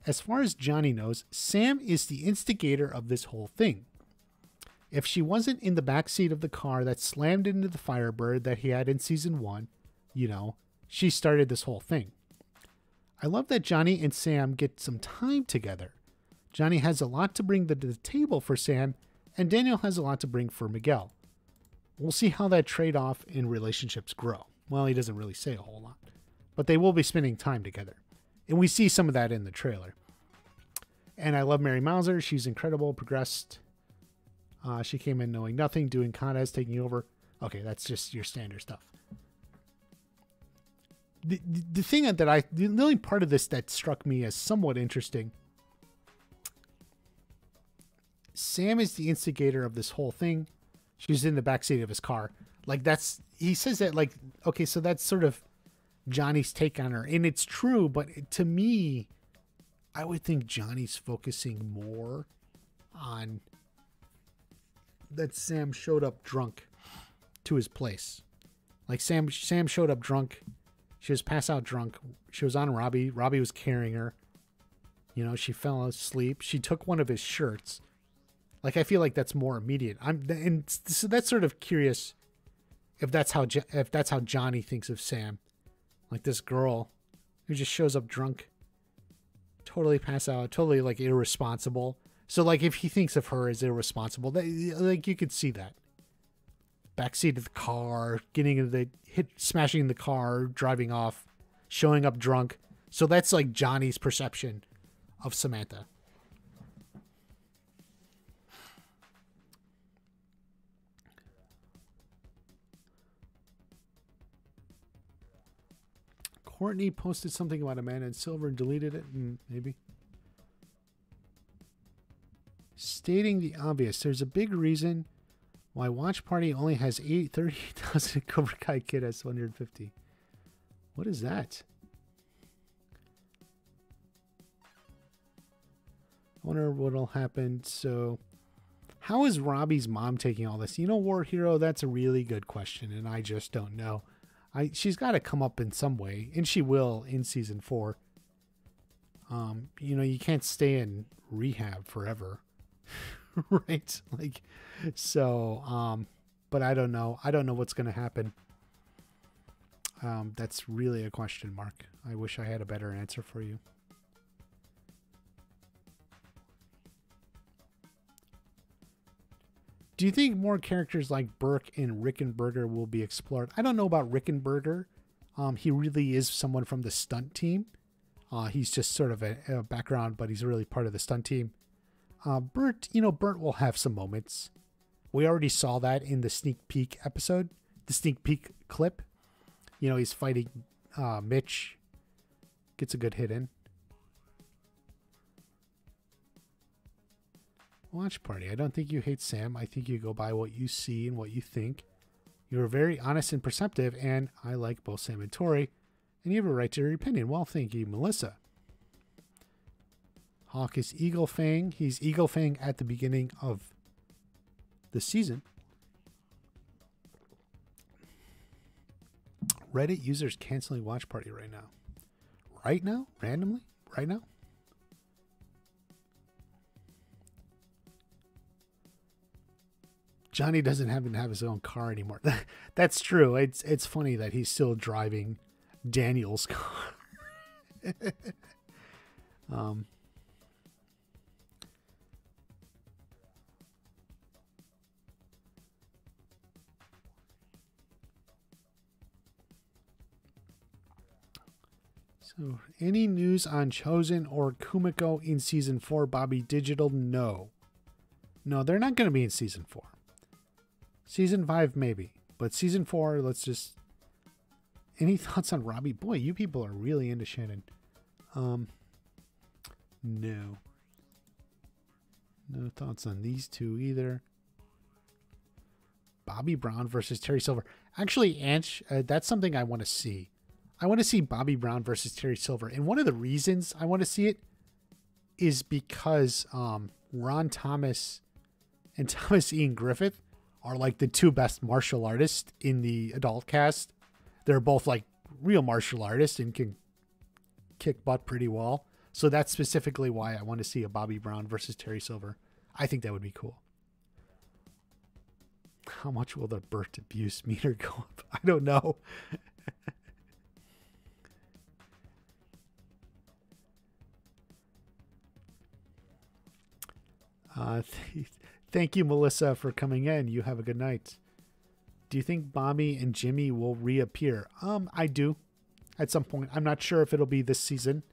As far as Johnny knows, Sam is the instigator of this whole thing. If she wasn't in the backseat of the car that slammed into the Firebird that he had in season 1, she started this whole thing. I love that Johnny and Sam get some time together. Johnny has a lot to bring to the table for Sam, and Daniel has a lot to bring for Miguel. We'll see how that trade-off in relationships grow. Well, he doesn't really say a whole lot, but they will be spending time together. And we see some of that in the trailer. And I love Mary Mauser. She's incredible, progressed. She came in knowing nothing, doing katas, taking over. Okay, that's just your standard stuff. The thing that the only part of this that struck me as somewhat interesting, Sam is the instigator of this whole thing. She's in the backseat of his car. Like he says that like, okay, so that's sort of Johnny's take on her. And it's true, but to me, I would think Johnny's focusing more on that Sam showed up drunk to his place. Like Sam showed up drunk. She was passed out drunk. She was on Robby. Robby was carrying her. You know, she fell asleep. She took one of his shirts. Like, I feel like that's more immediate. And so that's sort of curious if that's how Johnny thinks of Sam. Like this girl who just shows up drunk, totally pass out, totally like irresponsible. So like if he thinks of her as irresponsible, like you could see that. Backseat of the car, getting into the smashing the car, driving off, showing up drunk. So that's like Johnny's perception of Samantha. Courtney posted something about Amanda and Silver and deleted it, maybe. Stating the obvious, there's a big reason why Watch Party only has 30,000. Cobra Kai Kid has 150. What is that? I wonder what'll happen. So, how is Robby's mom taking all this? You know, War Hero, that's a really good question, and I just don't know. She's got to come up in some way, and she will in season 4. You know, you can't stay in rehab forever, right? Like, so, but I don't know. I don't know what's going to happen. That's really a question mark. I wish I had a better answer for you. Do you think more characters like Burke and Rickenberger will be explored? I don't know about Rickenberger. He really is someone from the stunt team. He's just sort of a background, but he's really part of the stunt team. Bert will have some moments. We already saw that in the sneak peek episode, the sneak peek clip. You know, he's fighting Mitch. Gets a good hit in. Watch Party. I don't think you hate Sam. I think you go by what you see and what you think. You're very honest and perceptive, and I like both Sam and Tory, and you have a right to your opinion. Well, thank you, Melissa. Hawk is Eagle Fang. He's Eagle Fang at the beginning of the season. Reddit users canceling Watch Party right now. Right now? Randomly? Right now? Johnny doesn't happen to have his own car anymore. That's true. It's funny that he's still driving Daniel's car. So, any news on Chosen or Kumiko in season 4? Bobby Digital? No, they're not going to be in season 4. Season 5, maybe. But season 4, let's just... Any thoughts on Robby? Boy, you people are really into Shannon. No. No thoughts on these two either. Bobby Brown versus Terry Silver. Actually, Anch, that's something I want to see. I want to see Bobby Brown versus Terry Silver. And one of the reasons I want to see it is because Ron Thomas and Thomas Ian Griffith are like the two best martial artists in the adult cast. They're both like real martial artists and can kick butt pretty well. So that's specifically why I want to see a Bobby Brown versus Terry Silver. I think that would be cool. How much will the Burt abuse meter go up? I don't know. Thank you, Melissa, for coming in. You have a good night. Do you think Bobby and Jimmy will reappear? I do. At some point. I'm not sure if it'll be this season.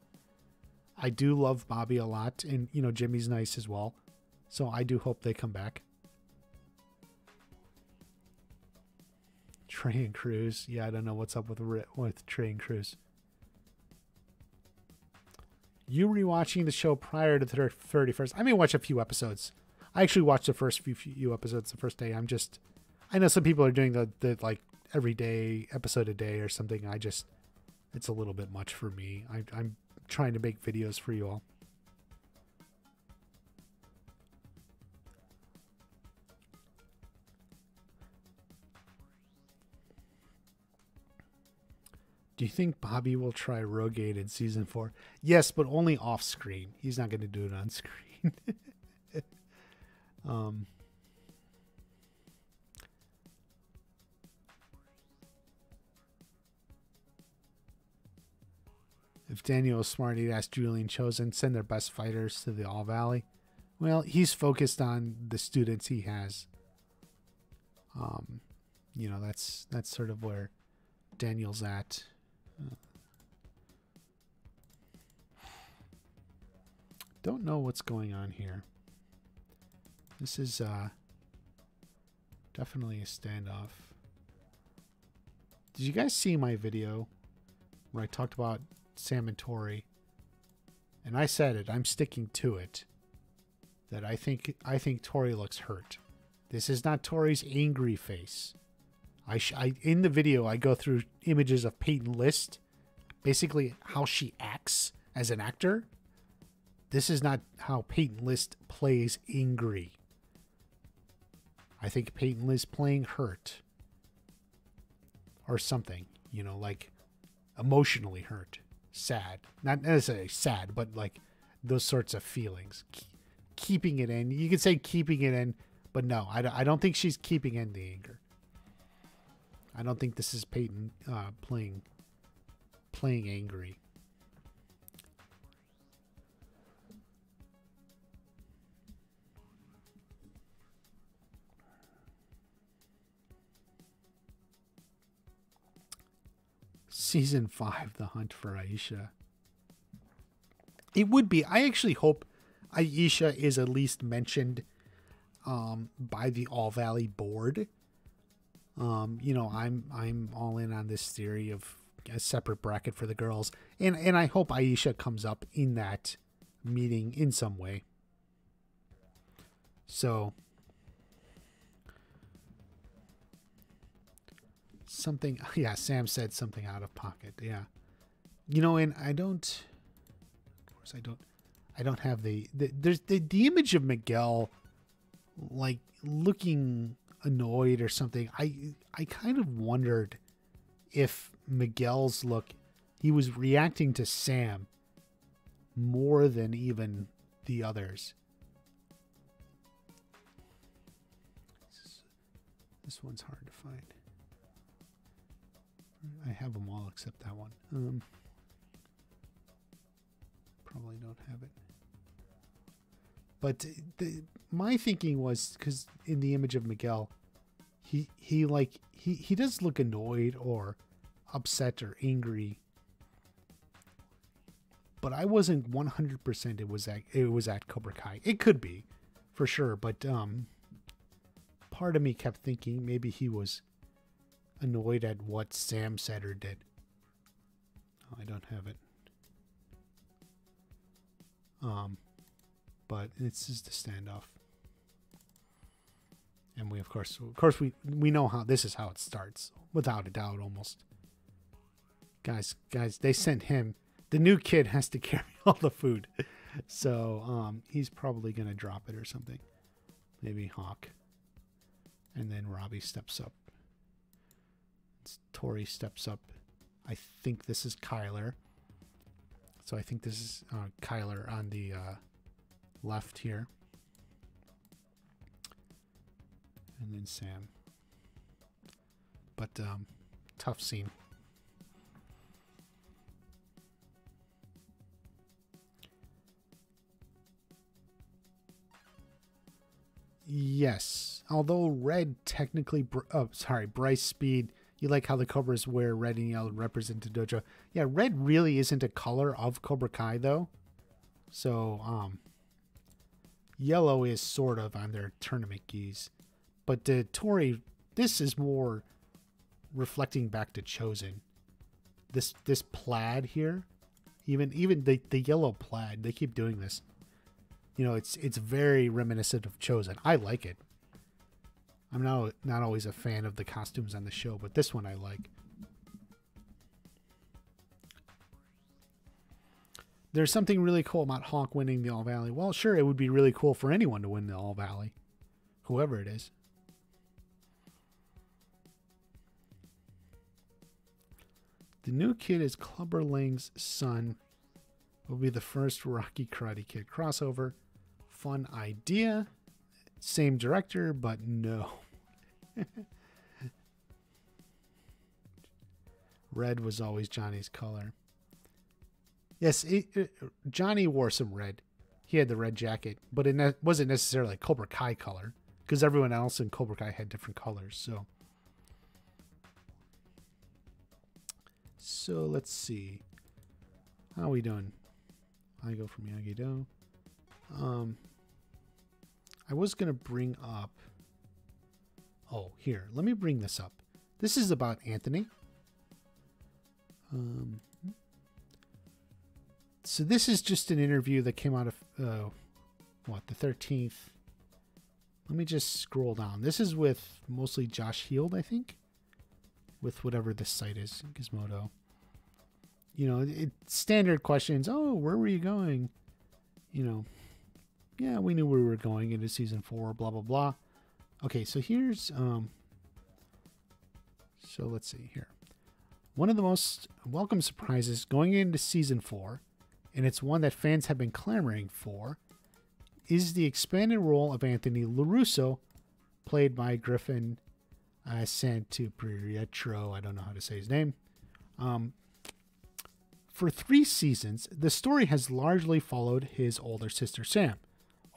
I do love Bobby a lot, and Jimmy's nice as well. So I do hope they come back. Trey and Cruz. Yeah, I don't know what's up with Trey and Cruz. You rewatching the show prior to the 31st? I may watch a few episodes. I actually watched the first few episodes the first day. I know some people are doing the like every day episode a day or something. It's a little bit much for me. I'm trying to make videos for you all. Do you think Bobby will try Rogate in season 4? Yes, but only off screen. He's not going to do it on screen. If Daniel was smart, he'd ask Julian Chosen, send their best fighters to the All Valley. Well, he's focused on the students he has. You know, that's sort of where Daniel's at. Don't know what's going on here. This is definitely a standoff. Did you guys see my video where I talked about Sam and Tory? And I said it. I'm sticking to it. That I think Tory looks hurt. This is not Tory's angry face. I in the video I go through images of Peyton List, basically how she acts as an actor. This is not how Peyton List plays angry. I think Peyton List playing hurt or something, you know, like emotionally hurt, sad, not necessarily sad, but like those sorts of feelings. Keeping it in. You could say keeping it in, but no, I don't think she's keeping in the anger. I don't think this is Peyton playing angry. Season 5, The Hunt for Aisha. It would be. I actually hope Aisha is at least mentioned by the All Valley board. You know, I'm all in on this theory of a separate bracket for the girls, and I hope Aisha comes up in that meeting in some way. So something, yeah, Sam said something out of pocket. Yeah, you know, and I don't have there's the image of Miguel like looking annoyed or something. I kind of wondered if Miguel's look, he was reacting to Sam more than even the others. This one's hard to find. I have them all except that one. Probably don't have it. But my thinking was, because in the image of Miguel, he does look annoyed or upset or angry. But I wasn't 100% it was at Cobra Kai. It could be, for sure. But part of me kept thinking maybe he was annoyed at what Sam said or did. Oh, I don't have it. But it's just a standoff. And we, of course, we know how this is how it starts, without a doubt, almost. Guys, they sent him. The new kid has to carry all the food, so he's probably gonna drop it or something. Maybe Hawk, and then Robby steps up. Tory steps up. I think this is Kyler. So I think this is Kyler on the left here. And then Sam. But tough scene. Yes. Although red technically... Bryce Speed... You like how the Cobras wear red and yellow represent the dojo. Yeah, red really isn't a color of Cobra Kai, though. So, yellow is sort of on their tournament gis. But Tory, this is more reflecting back to Chosen. This plaid here, even the yellow plaid, they keep doing this. You know, it's very reminiscent of Chosen. I like it. I'm not always a fan of the costumes on the show, but this one I like. There's something really cool about Hawk winning the All Valley. Well, sure, it would be really cool for anyone to win the All Valley, whoever it is. The new kid is Clubber Lang's son. Will be the first Rocky Karate Kid crossover. Fun idea. Same director, but no. Red was always Johnny's color. Yes, Johnny wore some red. He had the red jacket, but it wasn't necessarily like Cobra Kai color because everyone else in Cobra Kai had different colors. So let's see. How are we doing? I go from Miyagi-Do. I was going to bring up... Oh, here. Let me bring this up. This is about Anthony. So this is just an interview that came out of, the 13th. Let me just scroll down. This is with mostly Josh Heald, I think. With whatever this site is, Gizmodo. You know, standard questions. Oh, where were you going? You know, yeah, we knew we were going into season 4, blah, blah, blah. Okay, so here's, so let's see here. One of the most welcome surprises going into season 4, and it's one that fans have been clamoring for, is the expanded role of Anthony LaRusso, played by Griffin Santupietro. I don't know how to say his name. For 3 seasons, the story has largely followed his older sister Sam,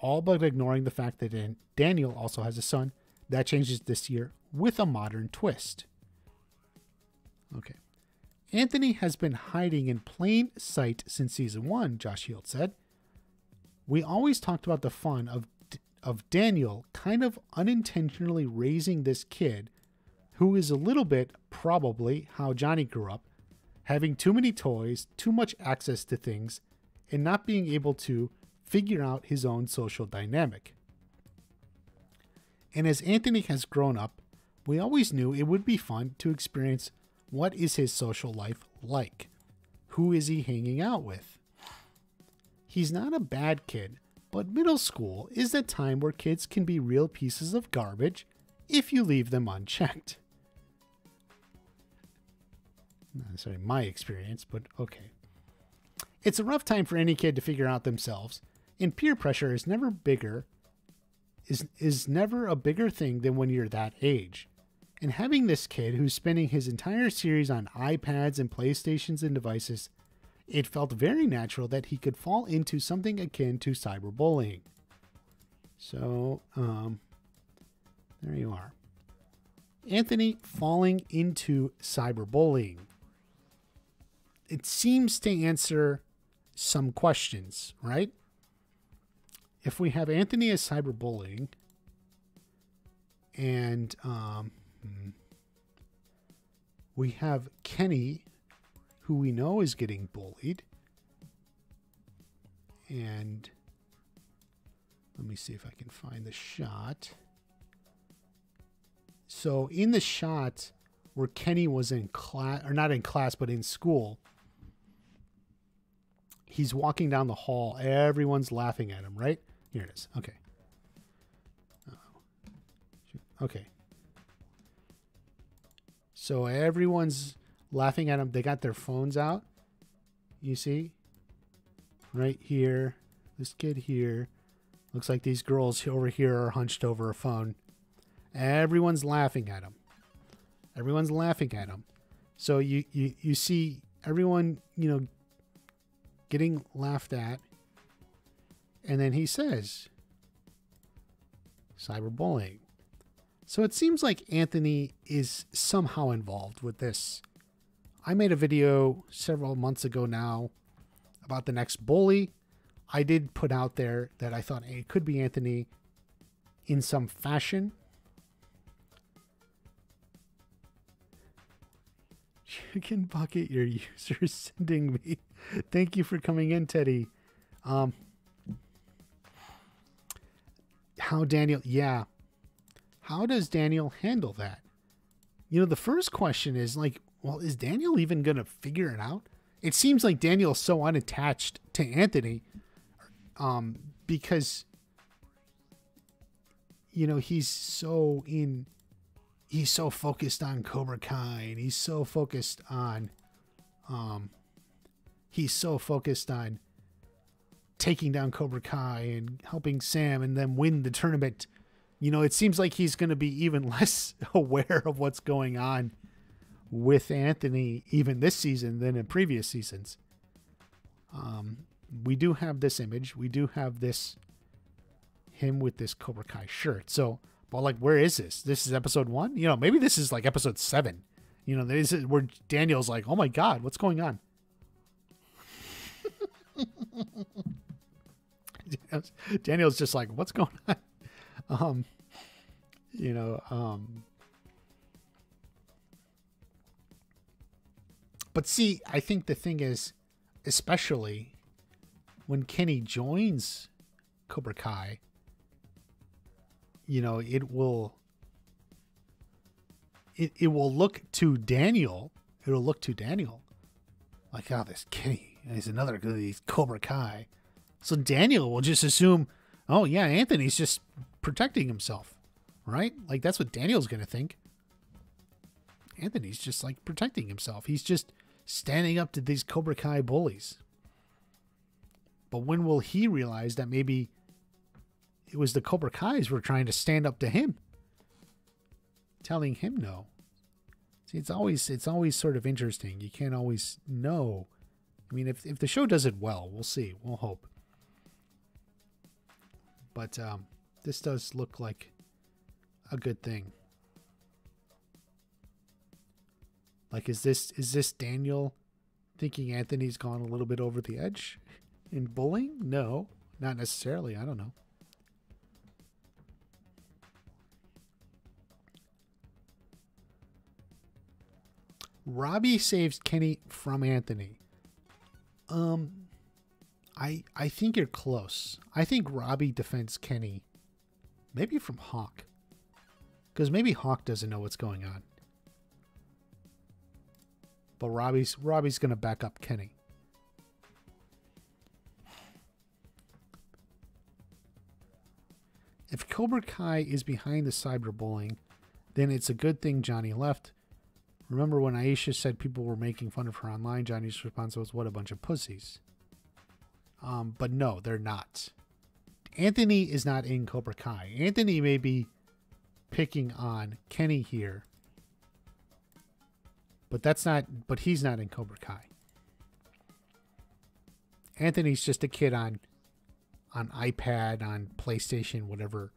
all but ignoring the fact that Daniel also has a son. That changes this year with a modern twist. Okay. Anthony has been hiding in plain sight since season 1, Josh Heald said. We always talked about the fun of Daniel kind of unintentionally raising this kid who is a little bit probably how Johnny grew up, having too many toys, too much access to things, and not being able to figure out his own social dynamic. And as Anthony has grown up, we always knew it would be fun to experience what is his social life like. Who is he hanging out with? He's not a bad kid, but middle school is the time where kids can be real pieces of garbage if you leave them unchecked. Not necessarily my experience, but okay. It's a rough time for any kid to figure out themselves, and peer pressure is never a bigger thing than when you're that age. And having this kid who's spending his entire series on iPads and PlayStations and devices, it felt very natural that he could fall into something akin to cyberbullying. So, there you are. Anthony falling into cyberbullying. It seems to answer some questions, right? If we have Anthony as cyberbullying and we have Kenny, who we know is getting bullied, and let me see if I can find the shot. So in the shot where Kenny was in class, or not in class, but in school, he's walking down the hall. Everyone's laughing at him, right? Here it is. Okay. Okay. So everyone's laughing at him. They got their phones out. You see? Right here. This kid here. Looks like these girls over here are hunched over a phone. Everyone's laughing at him. Everyone's laughing at him. So you see everyone, getting laughed at. And then he says, cyberbullying. So it seems like Anthony is somehow involved with this. I made a video several months ago now about the next bully. I did put out there that I thought it could be Anthony in some fashion. Chicken bucket your user sending me. Thank you for coming in, Teddy. How Daniel, yeah. How does Daniel handle that? The first question is like, well, is Daniel even going to figure it out? It seems like Daniel's so unattached to Anthony, because, he's so focused on Cobra Kai, and he's so focused on, He's so focused on taking down Cobra Kai and helping Sam and then win the tournament. You know, it seems like he's going to be even less aware of what's going on with Anthony even this season than in previous seasons. We do have this image. We do have him with this Cobra Kai shirt. So, but like, where is this? This is episode 1? You know, maybe this is like episode 7. You know, this is where Daniel's like, oh my God, what's going on? Daniel's just like, what's going on? But see, I think the thing is, especially when Kenny joins Cobra Kai, you know, it will look to Daniel. It'll look to Daniel like, oh, this Kenny, he's another of these Cobra Kai. So Daniel will just assume, oh yeah, Anthony's just protecting himself, right? Like that's what Daniel's going to think. Anthony's just like protecting himself. He's just standing up to these Cobra Kai bullies. But when will he realize that maybe it was the Cobra Kais were trying to stand up to him, telling him no? See, it's always sort of interesting. You can't always know. I mean, if the show does it well, we'll see. We'll hope. But this does look like a good thing. Like, is this Daniel thinking Anthony's gone a little bit over the edge in bullying? No, not necessarily. I don't know. Robby saves Kenny from Anthony. I think you're close. I think Robby defends Kenny, maybe from Hawk, because maybe Hawk doesn't know what's going on. But Robby's gonna back up Kenny. If Cobra Kai is behind the cyberbullying, then it's a good thing Johnny left. Remember when Aisha said people were making fun of her online? Johnny's response was, "What a bunch of pussies." But no, they're not. Anthony is not in Cobra Kai. Anthony may be picking on Kenny here, but he's not in Cobra Kai. Anthony's just a kid on iPad, on PlayStation, whatever,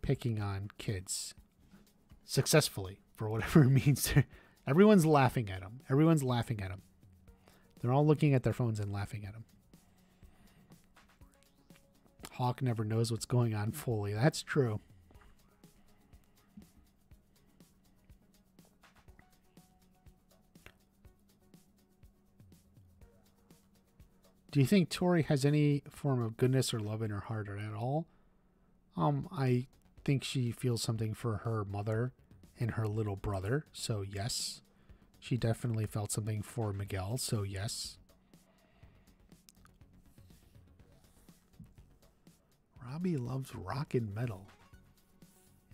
picking on kids successfully for whatever it means. Everyone's laughing at him. Everyone's laughing at him. They're all looking at their phones and laughing at him. Hawk never knows what's going on fully. That's true. Do you think Tory has any form of goodness or love in her heart or at all? I think she feels something for her mother and her little brother. So yes, she definitely felt something for Miguel. So yes. Robby loves rock and metal.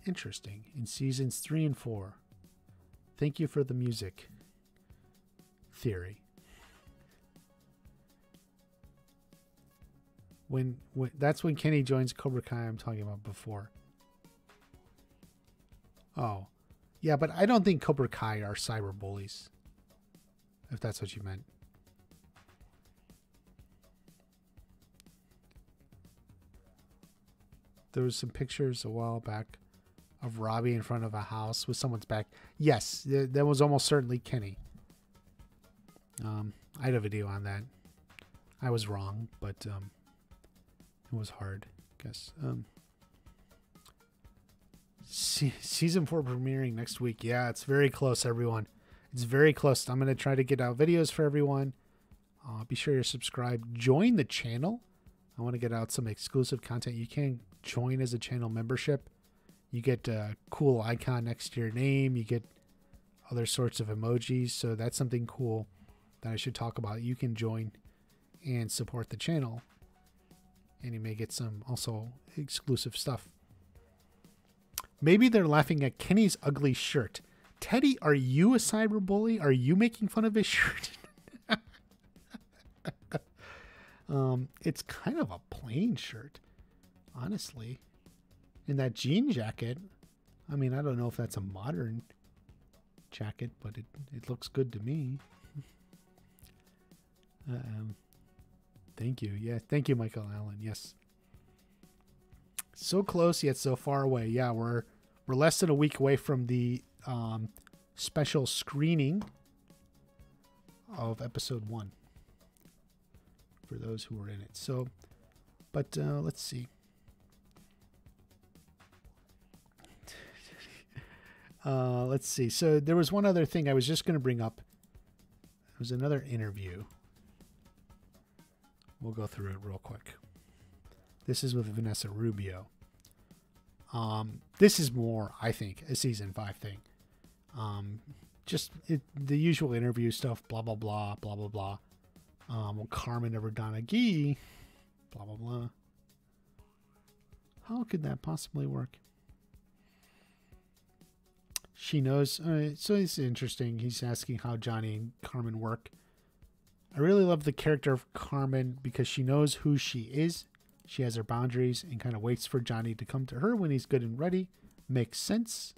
Interesting. In seasons 3 and 4. Thank you for the music. Theory. When that's when Kenny joins Cobra Kai I'm talking about before. Oh. Yeah, but I don't think Cobra Kai are cyber bullies. If that's what you meant. There was some pictures a while back of Robby in front of a house with someone's back. Yes, that was almost certainly Kenny. I had a video on that. I was wrong, but it was hard, I guess. Season 4 premiering next week. Yeah, it's very close, everyone. It's very close. I'm going to try to get out videos for everyone. Be sure you're subscribed. Join the channel. I want to get out some exclusive content. You can join as a channel membership. You get a cool icon next to your name. You get other sorts of emojis. So that's something cool that I should talk about. You can join and support the channel. And you may get some also exclusive stuff. Maybe they're laughing at Kenny's ugly shirt. Teddy, are you a cyberbully? Are you making fun of his shirt? It's kind of a plain shirt, honestly. And that jean jacket, I mean, I don't know if that's a modern jacket, but it looks good to me. Thank you. Yeah, thank you, Michael Allen. Yes. So close yet so far away. Yeah, we're less than a week away from the special screening of episode 1 for those who were in it. So, but let's see. Let's see. So there was one other thing I was just going to bring up. It was another interview. We'll go through it real quick. This is with Vanessa Rubio. This is more, I think, a season 5 thing. The usual interview stuff, blah, blah, blah, blah, blah, blah. Will Carmen ever don a gi? Blah, blah, blah. How could that possibly work? She knows. So it's interesting. He's asking how Johnny and Carmen work. I really love the character of Carmen because she knows who she is. She has her boundaries and kind of waits for Johnny to come to her when he's good and ready. Makes sense.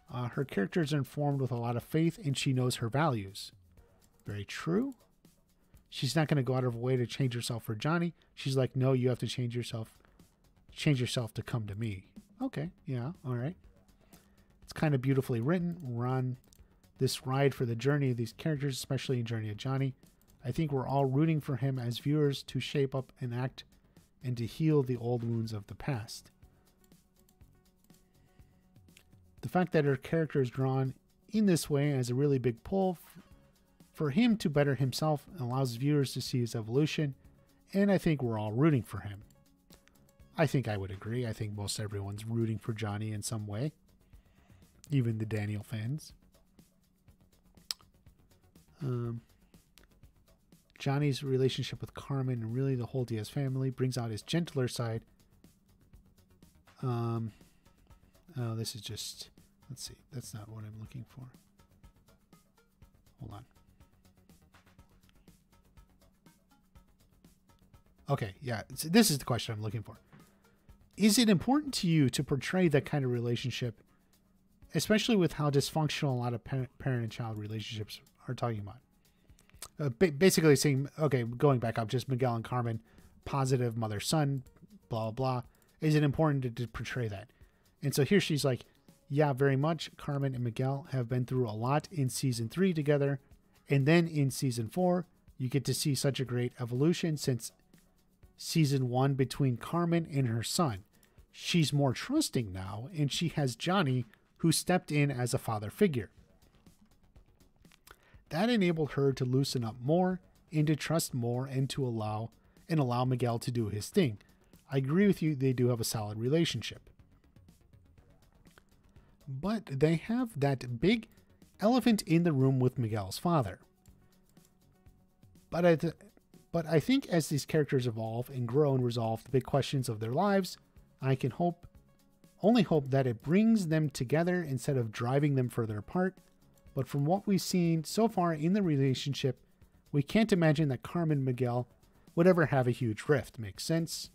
Her character is informed with a lot of faith and she knows her values. Very true. She's not going to go out of her way to change herself for Johnny. She's like, no, you have to change yourself. Change yourself to come to me. Okay. Yeah. All right. It's kind of beautifully written. We're on this ride for the journey of these characters, especially in Journey of Johnny. I think we're all rooting for him as viewers to shape up and act and to heal the old wounds of the past. The fact that her character is drawn in this way has a really big pull for him to better himself and allows viewers to see his evolution, and I think we're all rooting for him. I think I would agree. I think most everyone's rooting for Johnny in some way, even the Daniel fans. Johnny's relationship with Carmen and really the whole Diaz family brings out his gentler side. Oh, this is just, let's see. That's not what I'm looking for. Hold on. Okay, yeah. So this is the question I'm looking for. Is it important to you to portray that kind of relationship, especially with how dysfunctional a lot of parent and child relationships are talking about? Basically saying, okay, going back up, just Miguel and Carmen, positive mother-son, blah, blah, blah. Is it important to portray that? And so here she's like, yeah, very much. Carmen and Miguel have been through a lot in season 3 together. And then in season 4, you get to see such a great evolution since season 1 between Carmen and her son. She's more trusting now, and she has Johnny, who stepped in as a father figure. That enabled her to loosen up more and to trust more and to allow Miguel to do his thing. I agree with you, they do have a solid relationship. But they have that big elephant in the room with Miguel's father. But I think as these characters evolve and grow and resolve the big questions of their lives, I can only hope that it brings them together instead of driving them further apart. But from what we've seen so far in the relationship, we can't imagine that Carmen and Miguel would ever have a huge rift. Makes sense.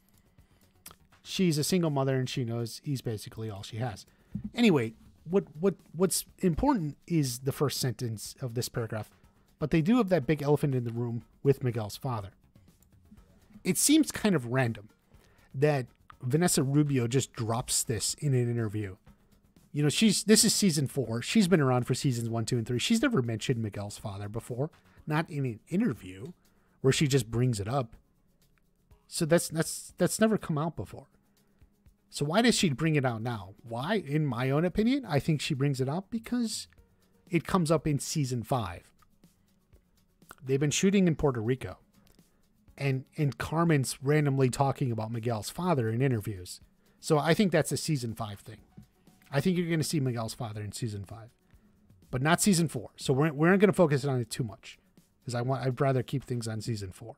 She's a single mother and she knows he's basically all she has. Anyway, what's important is the first sentence of this paragraph. But they do have that big elephant in the room with Miguel's father. It seems kind of random that Vanessa Rubio just drops this in an interview. You know, this is season 4. She's been around for seasons 1, 2, and 3. She's never mentioned Miguel's father before, not in an interview where she just brings it up. So that's never come out before. So why does she bring it out now? Why? In my own opinion, I think she brings it up because it comes up in season 5. They've been shooting in Puerto Rico. And Carmen's randomly talking about Miguel's father in interviews. So I think that's a season 5 thing. I think you're going to see Miguel's father in season 5. But not season 4. So we're not going to focus on it too much. Because I'd rather keep things on season 4.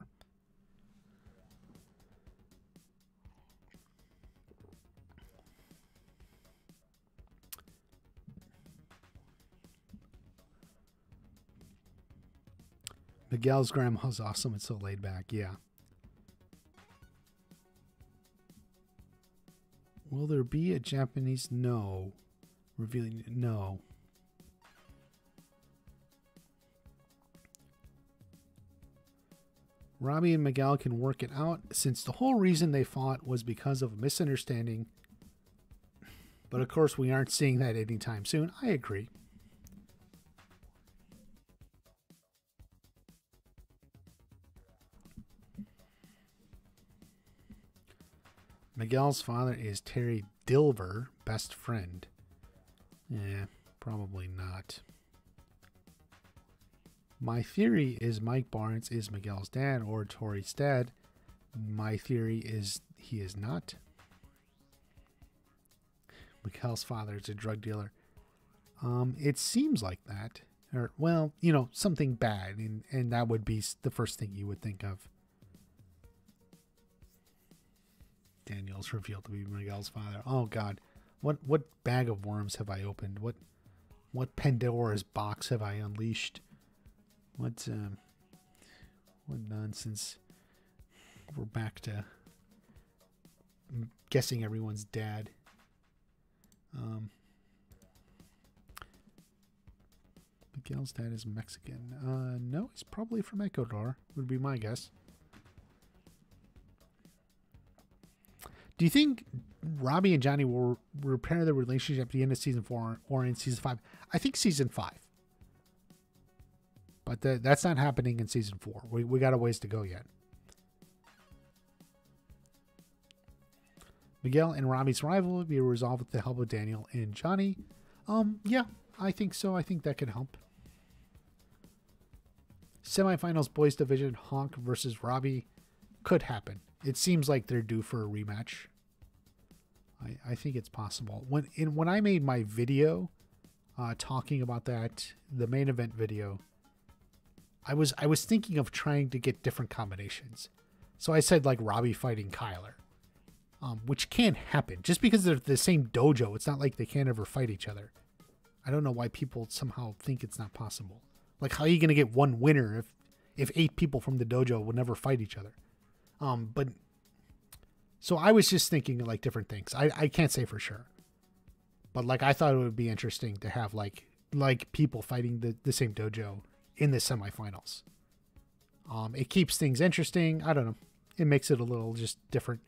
Miguel's grandma's awesome and so laid back. Yeah. Will there be a Japanese? No. Revealing no. Robby and Miguel can work it out since the whole reason they fought was because of a misunderstanding. But of course, we aren't seeing that anytime soon. I agree. Miguel's father is Terry Dilver, best friend. Yeah, probably not. My theory is Mike Barnes is Miguel's dad or Tory's dad. My theory is he is not. Miguel's father is a drug dealer. It seems like that. Or, well, you know, something bad. And that would be the first thing you would think of. Daniel's revealed to be Miguel's father. Oh, God. What bag of worms have I opened? What Pandora's box have I unleashed? What nonsense. We're back to guessing everyone's dad. Miguel's dad is Mexican. No, he's probably from Ecuador, would be my guess. Do you think Robby and Johnny will repair their relationship at the end of season 4 or in season 5? I think season 5. But that's not happening in season 4. We got a ways to go yet. Miguel and Robby's rivalry will be resolved with the help of Daniel and Johnny. Yeah, I think so. I think that could help. Semifinals boys division, Honk versus Robby could happen. It seems like they're due for a rematch. I think it's possible. When I made my video talking about that, the main event video, I was thinking of trying to get different combinations. So I said like Robby fighting Kyler, which can happen. Just because they're the same dojo, it's not like they can't ever fight each other. I don't know why people somehow think it's not possible. Like, how are you going to get one winner if 8 people from the dojo will never fight each other? But so I was just thinking of like different things. I can't say for sure, but like I thought it would be interesting to have like people fighting the same dojo in the semifinals. It keeps things interesting. I don't know. It makes it a little just different.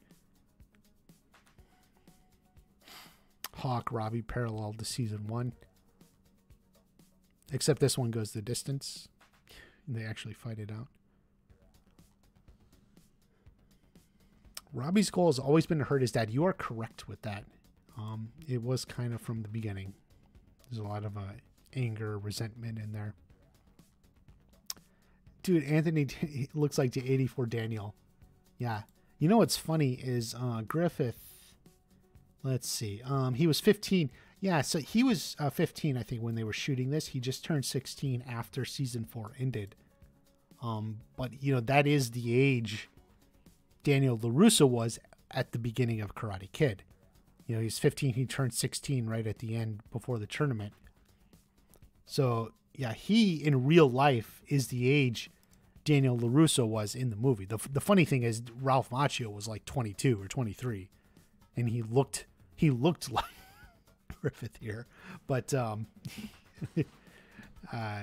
Hawk Robby parallel to season 1, except this one goes the distance. They actually fight it out. Robby's goal has always been to hurt his dad. You are correct with that. It was kind of from the beginning. There's a lot of anger, resentment in there. Dude, Anthony looks like the 84 Daniel. Yeah. You know what's funny is Griffith. Let's see. He was 15. Yeah, so he was 15, I think, when they were shooting this. He just turned 16 after season 4 ended. But, you know, that is the age Daniel LaRusso was at the beginning of Karate Kid. You know, he's 15. He turned 16 right at the end before the tournament. So, yeah, he in real life is the age Daniel LaRusso was in the movie. The funny thing is Ralph Macchio was like 22 or 23, and he looked like Griffith here. But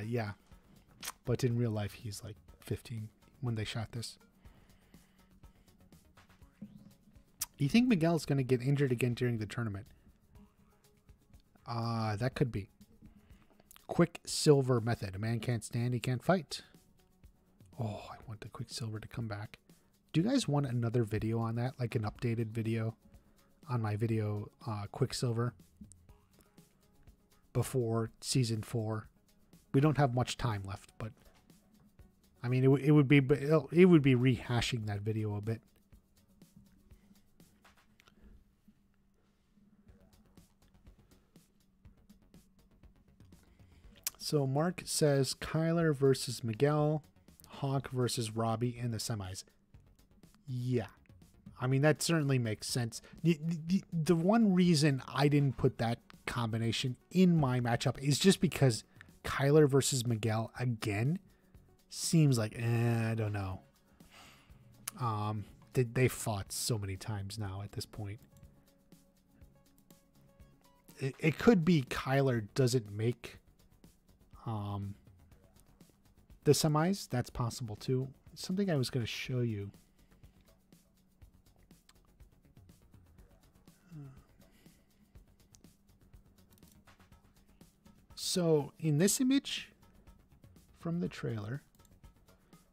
yeah. But in real life he's like 15 when they shot this. Do you think Miguel's going to get injured again during the tournament? That could be. Quicksilver method. A man can't stand, he can't fight. Oh, I want the Quicksilver to come back. Do you guys want another video on that? Like an updated video on my video, Quicksilver, before season 4? We don't have much time left, but I mean, it would be rehashing that video a bit. So Mark says Kyler versus Miguel, Hawk versus Robby in the semis. Yeah. I mean, that certainly makes sense. The one reason I didn't put that combination in my matchup is just because Kyler versus Miguel again seems like, I don't know. They fought so many times now at this point. it could be Kyler doesn't make the semis. That's possible too. Something I was going to show you. So in this image from the trailer,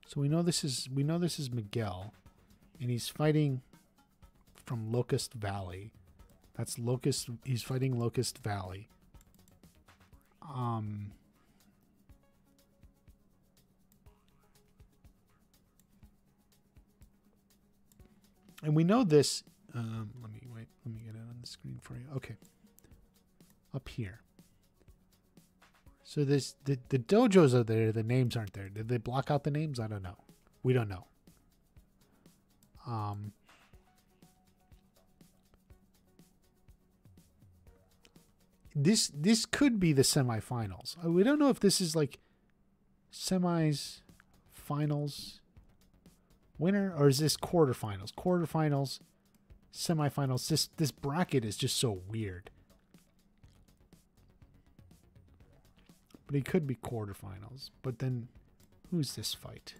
so we know this is Miguel, and he's fighting from Locust Valley. That's Locust. He's fighting Locust Valley. And we know this. Let me get it on the screen for you. Okay. Up here. So this the dojos are there. The names aren't there. Did they block out the names? I don't know. We don't know. This could be the semifinals. We don't know if this is like semis, finals, winner, or is this quarterfinals? Quarterfinals, semifinals. This bracket is just so weird. But it could be quarterfinals. But then, who's this fight?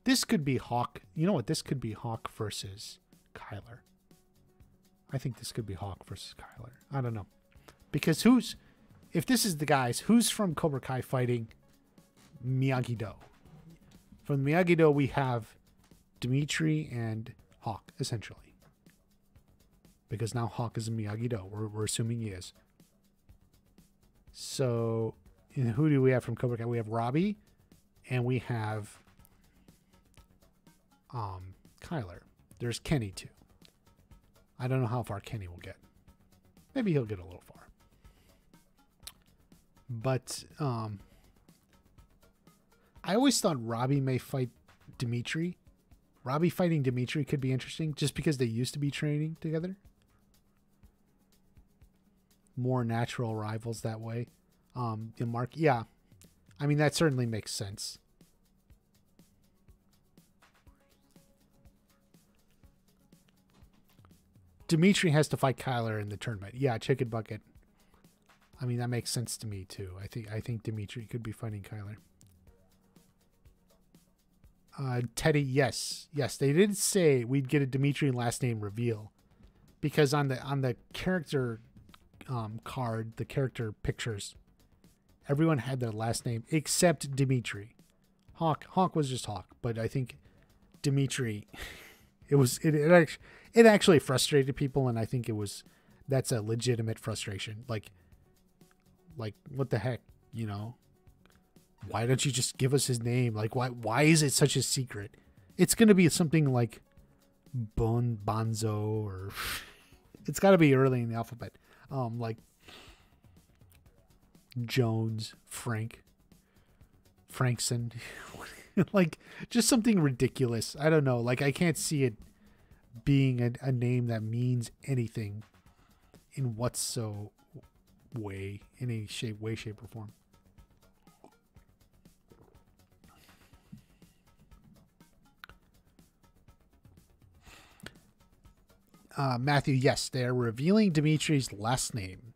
This could be Hawk. You know what? This could be Hawk versus Kyler. I think this could be Hawk versus Kyler. I don't know. Because if this is the guys, who's from Cobra Kai fighting Miyagi-Do? From Miyagi-Do, we have Dimitri and Hawk, essentially. Because now Hawk is a Miyagi-Do. We're assuming he is. So, who do we have from Cobra Kai? We have Robby, and we have Kyler. There's Kenny, too. I don't know how far Kenny will get. Maybe he'll get a little far. But I always thought Robby may fight Dimitri. Robby fighting Dimitri could be interesting just because they used to be training together. More natural rivals that way. Mark, yeah. I mean, that certainly makes sense. Dimitri has to fight Kyler in the tournament. Yeah, Chicken Bucket. I mean, that makes sense to me too. I think Dimitri could be fighting Kyler. Teddy, yes. They did say we'd get a Dimitri last name reveal, because on the character card, the character pictures, everyone had their last name except Dimitri. Hawk was just Hawk, but I think Dimitri, it actually frustrated people, and I think that's a legitimate frustration. Like what the heck, you know? Why don't you just give us his name? Like, why is it such a secret? It's gonna be something like Bonzo, or it's got to be early in the alphabet. Like Jones, Frankson, like just something ridiculous. I don't know. Like, I can't see it being a name that means anything in any shape, or form. Matthew, yes, they're revealing Dimitri's last name,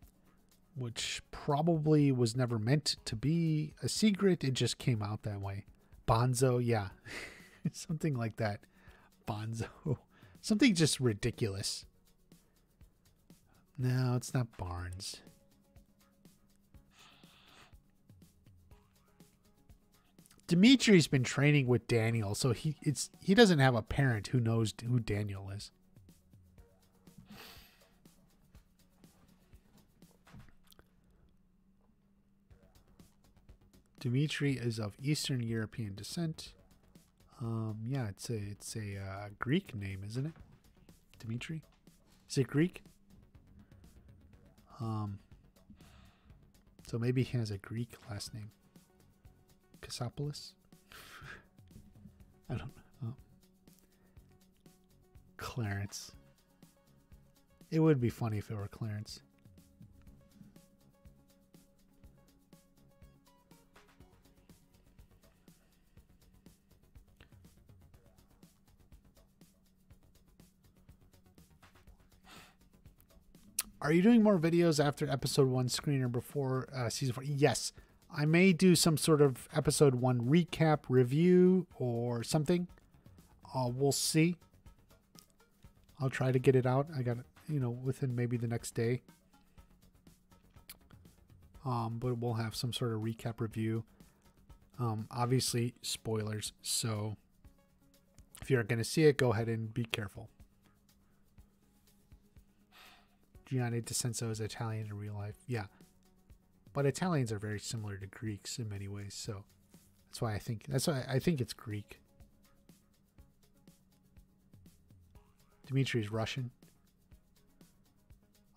which probably was never meant to be a secret. It just came out that way. Bonzo, yeah. Something like that. Bonzo. Something just ridiculous. No, it's not Barnes. Dimitri's been training with Daniel, so he doesn't have a parent who knows who Daniel is. Dimitri is of Eastern European descent. Yeah, it's a Greek name, isn't it? Dimitri? Is it Greek? So maybe he has a Greek last name. Kasopoulos? I don't know. Clarence. It would be funny if it were Clarence. Are you doing more videos after episode 1 screener before season 4? Yes. I may do some sort of episode 1 recap review or something. We'll see. I'll try to get it out. I got it, within maybe the next day. But we'll have some sort of recap review. Obviously, spoilers. So if you're going to see it, go ahead and be careful. Gianni DeCenso is Italian in real life. Yeah. But Italians are very similar to Greeks in many ways. So that's why I think it's Greek. Dimitri's Russian.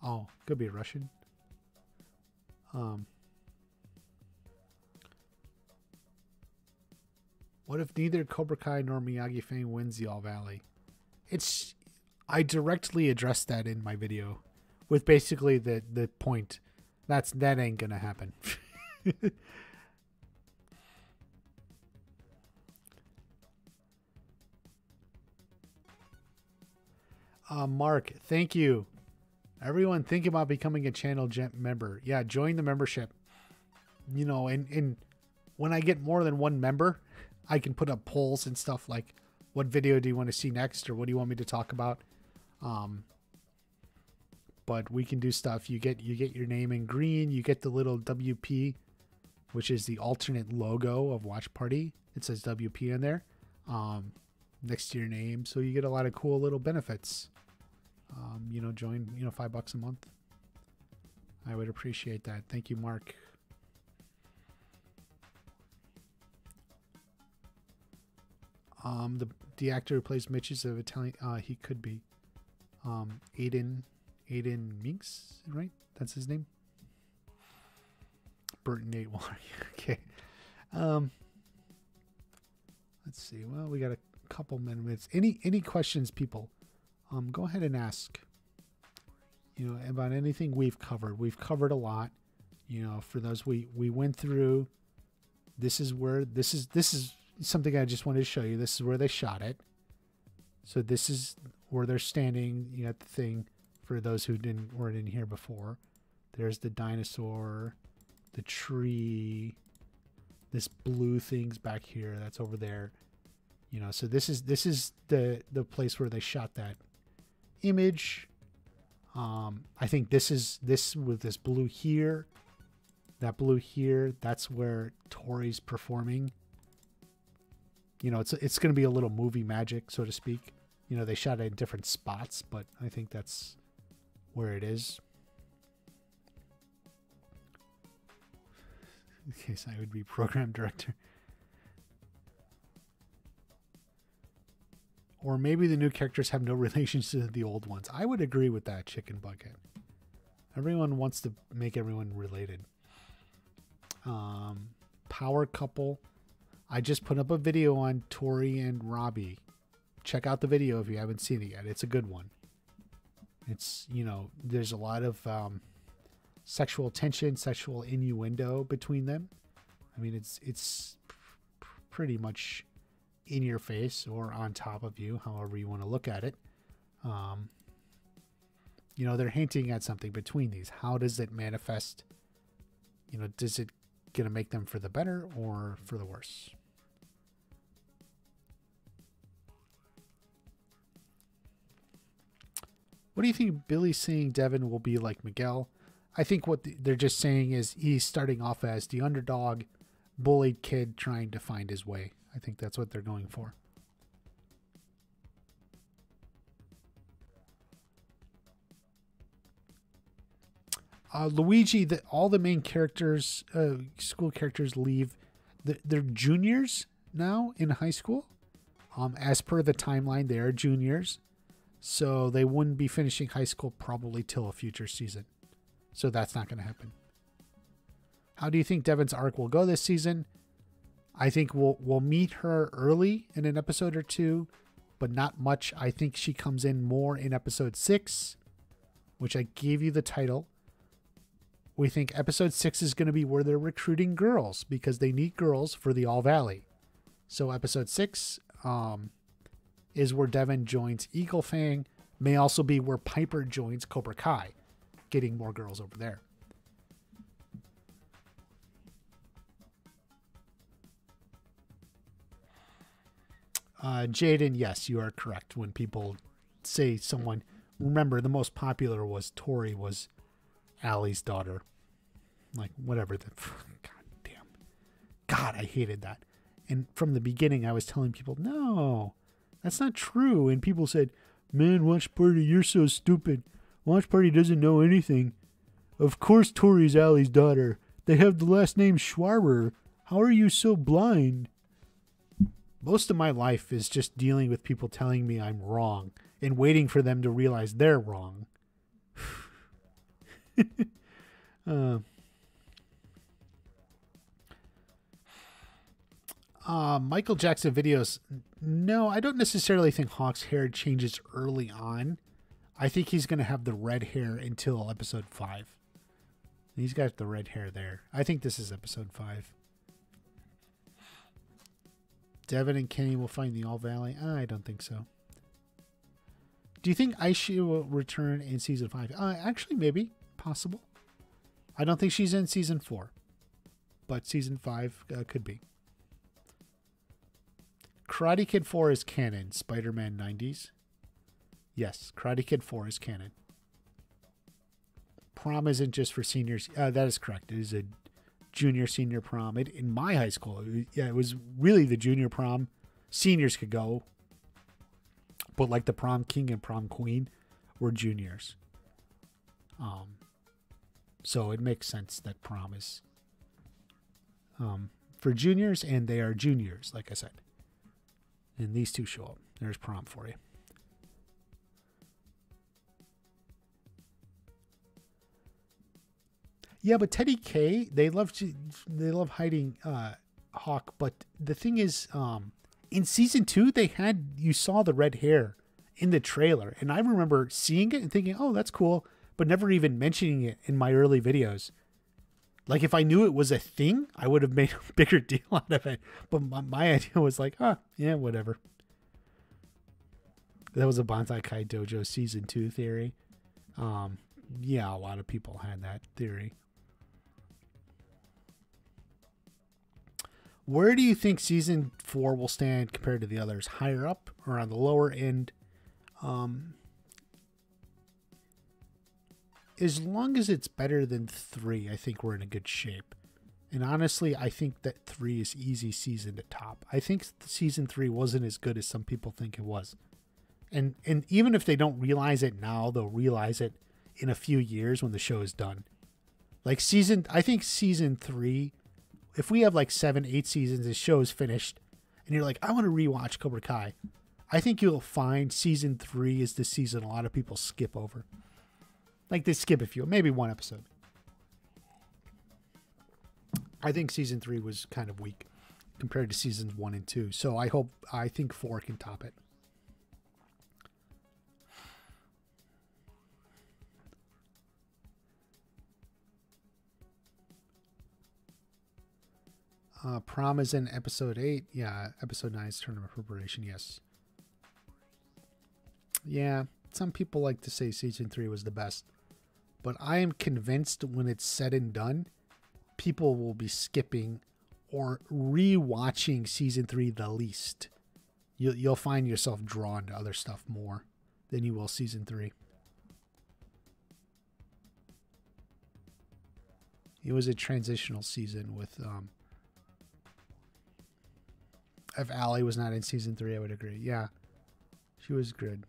Oh, could be Russian. What if neither Cobra Kai nor Miyagi Fang wins the All Valley? I directly addressed that in my video with basically the point that ain't gonna happen. Mark, thank you. Everyone think about becoming a channel member. Yeah, join the membership. And when I get more than one member, I can put up polls and stuff like, what video do you want to see next, or what do you want me to talk about? But we can do stuff. You get your name in green. You get the little WP, which is the alternate logo of Watch Party. It says WP in there, next to your name. So you get a lot of cool little benefits. Join, $5 a month. I would appreciate that. Thank you, Mark. The actor who plays Mitch is of Italian. He could be. Aiden Minks, right? That's his name. Burton Nate Water. Okay. Let's see. Well, we got a couple minutes. Any questions, people? Go ahead and ask. About anything we've covered. We've covered a lot. For those we went through. This is something I just wanted to show you. This is where they shot it. So this is where they're standing. You got the thing for those who weren't in here before. There's the dinosaur, the tree, this blue thing's back here. That's over there. So this is the place where they shot that image. I think this with this blue here, that blue here, that's where Tory's performing. It's going to be a little movie magic, so to speak. They shot it in different spots, but I think that's where it is. In case I would be program director. Or maybe the new characters have no relationship to the old ones. I would agree with that, Chicken Bucket. Everyone wants to make everyone related. Power couple. I just put up a video on Tory and Robby. Check out the video if you haven't seen it yet. It's a good one. It's, there's a lot of sexual tension, sexual innuendo between them. I mean, it's pretty much in your face or on top of you, however you want to look at it. They're hinting at something between these. How does it manifest? Does it going to make them for the better or for the worse? What do you think Billy's saying Devin will be like Miguel? I think what they're just saying is he's starting off as the underdog, bullied kid trying to find his way. I think that's what they're going for. Luigi, all the main characters, school characters leave. They're juniors now in high school. As per the timeline, they are juniors. So they wouldn't be finishing high school probably till a future season. So that's not going to happen. How do you think Devin's arc will go this season? I think we'll meet her early in an episode or two, but not much. I think she comes in more in episode 6, which I gave you the title. We think episode 6 is going to be where they're recruiting girls because they need girls for the All Valley. So episode 6 is where Devin joins Eagle Fang. May also be where Piper joins Cobra Kai. getting more girls over there. Jaden, yes, you are correct. When people say someone, remember the most popular was Tory was Allie's daughter. Like, whatever. God damn. God, I hated that. And from the beginning, I was telling people, no, that's not true. And people said, man, Watch Party, you're so stupid. Watch Party doesn't know anything. Of course Tori's Allie's daughter. They have the last name Schwarber. How are you so blind? Most of my life is just dealing with people telling me I'm wrong and waiting for them to realize they're wrong. Michael Jackson videos. No, I don't necessarily think Hawk's hair changes early on. I think he's going to have the red hair until episode 5. He's got the red hair there. I think this is episode 5. Devin and Kenny will find the All Valley. I don't think so. Do you think Aisha will return in season 5? Actually, maybe. Possible. I don't think she's in season 4. But season 5 could be. Karate Kid 4 is canon. Spider-Man 90s. Yes, Karate Kid 4 is canon. Prom isn't just for seniors. That is correct. It is a junior, senior prom. In my high school, it was really the junior prom. Seniors could go. But like the prom king and prom queen were juniors. So it makes sense that prom is for juniors, and they are juniors, like I said. And these two show up. There's prom for you. Yeah, but Teddy K, they love hiding Hawk. But the thing is, in season 2, you saw the red hair in the trailer, and I remember seeing it and thinking, "Oh, that's cool," but never even mentioning it in my early videos. Like, if I knew it was a thing, I would have made a bigger deal out of it. But my idea was like, yeah, whatever. That was a Banzai Kai Dojo season 2 theory. Yeah, a lot of people had that theory. Where do you think season 4 will stand compared to the others? Higher up or on the lower end? As long as it's better than 3, I think we're in a good shape. And honestly, I think that 3 is easy season to top. I think season 3 wasn't as good as some people think it was. And even if they don't realize it now, they'll realize it in a few years when the show is done. Like I think season 3, if we have like 7, 8 seasons, the show is finished, and you're like, I want to rewatch Cobra Kai, I think you'll find season 3 is the season a lot of people skip over. Like, they skip a few, maybe one episode. I think season 3 was kind of weak compared to seasons 1 and 2. So I think 4 can top it. Prom is in episode 8. Yeah, episode 9 is tournament preparation. Yes. Yeah, some people like to say season 3 was the best. But I am convinced when it's said and done, people will be skipping or re-watching season 3 the least. You'll find yourself drawn to other stuff more than you will season 3. It was a transitional season with... if Allie was not in season 3, I would agree. Yeah, she was good.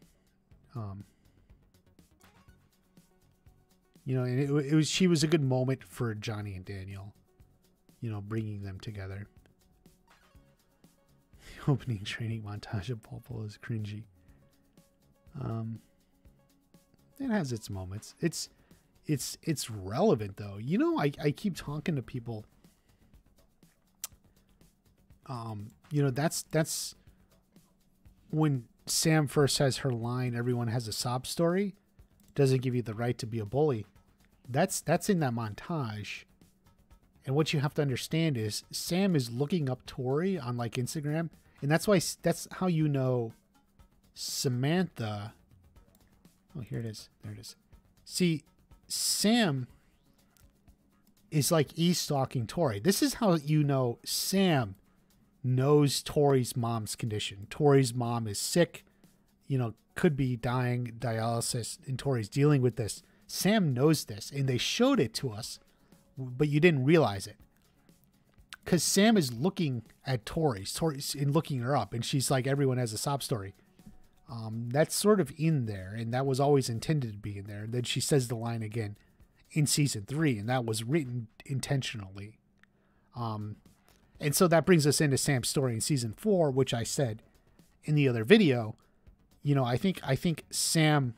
And she was a good moment for Johnny and Daniel. Bringing them together. The opening training montage of Pulpo is cringy. It has its moments. It's relevant though. I keep talking to people. That's when Sam first has her line, everyone has a sob story, doesn't give you the right to be a bully. That's in that montage. And what you have to understand is Sam is looking up Tory on like Instagram. And that's how you know Samantha. Oh, here it is. There it is. See, Sam is like stalking Tory. This is how you know Sam knows Tory's mom's condition. Tory's mom is sick, could be dying, dialysis, and Tory's dealing with this. Sam knows this, and they showed it to us, but you didn't realize it. Because Sam is looking at Tory's and looking her up, and she's like, everyone has a sob story. That's sort of in there, and that was always intended to be in there. And then she says the line again in season 3, and that was written intentionally. And so that brings us into Sam's story in season 4, which I said in the other video. I think Sam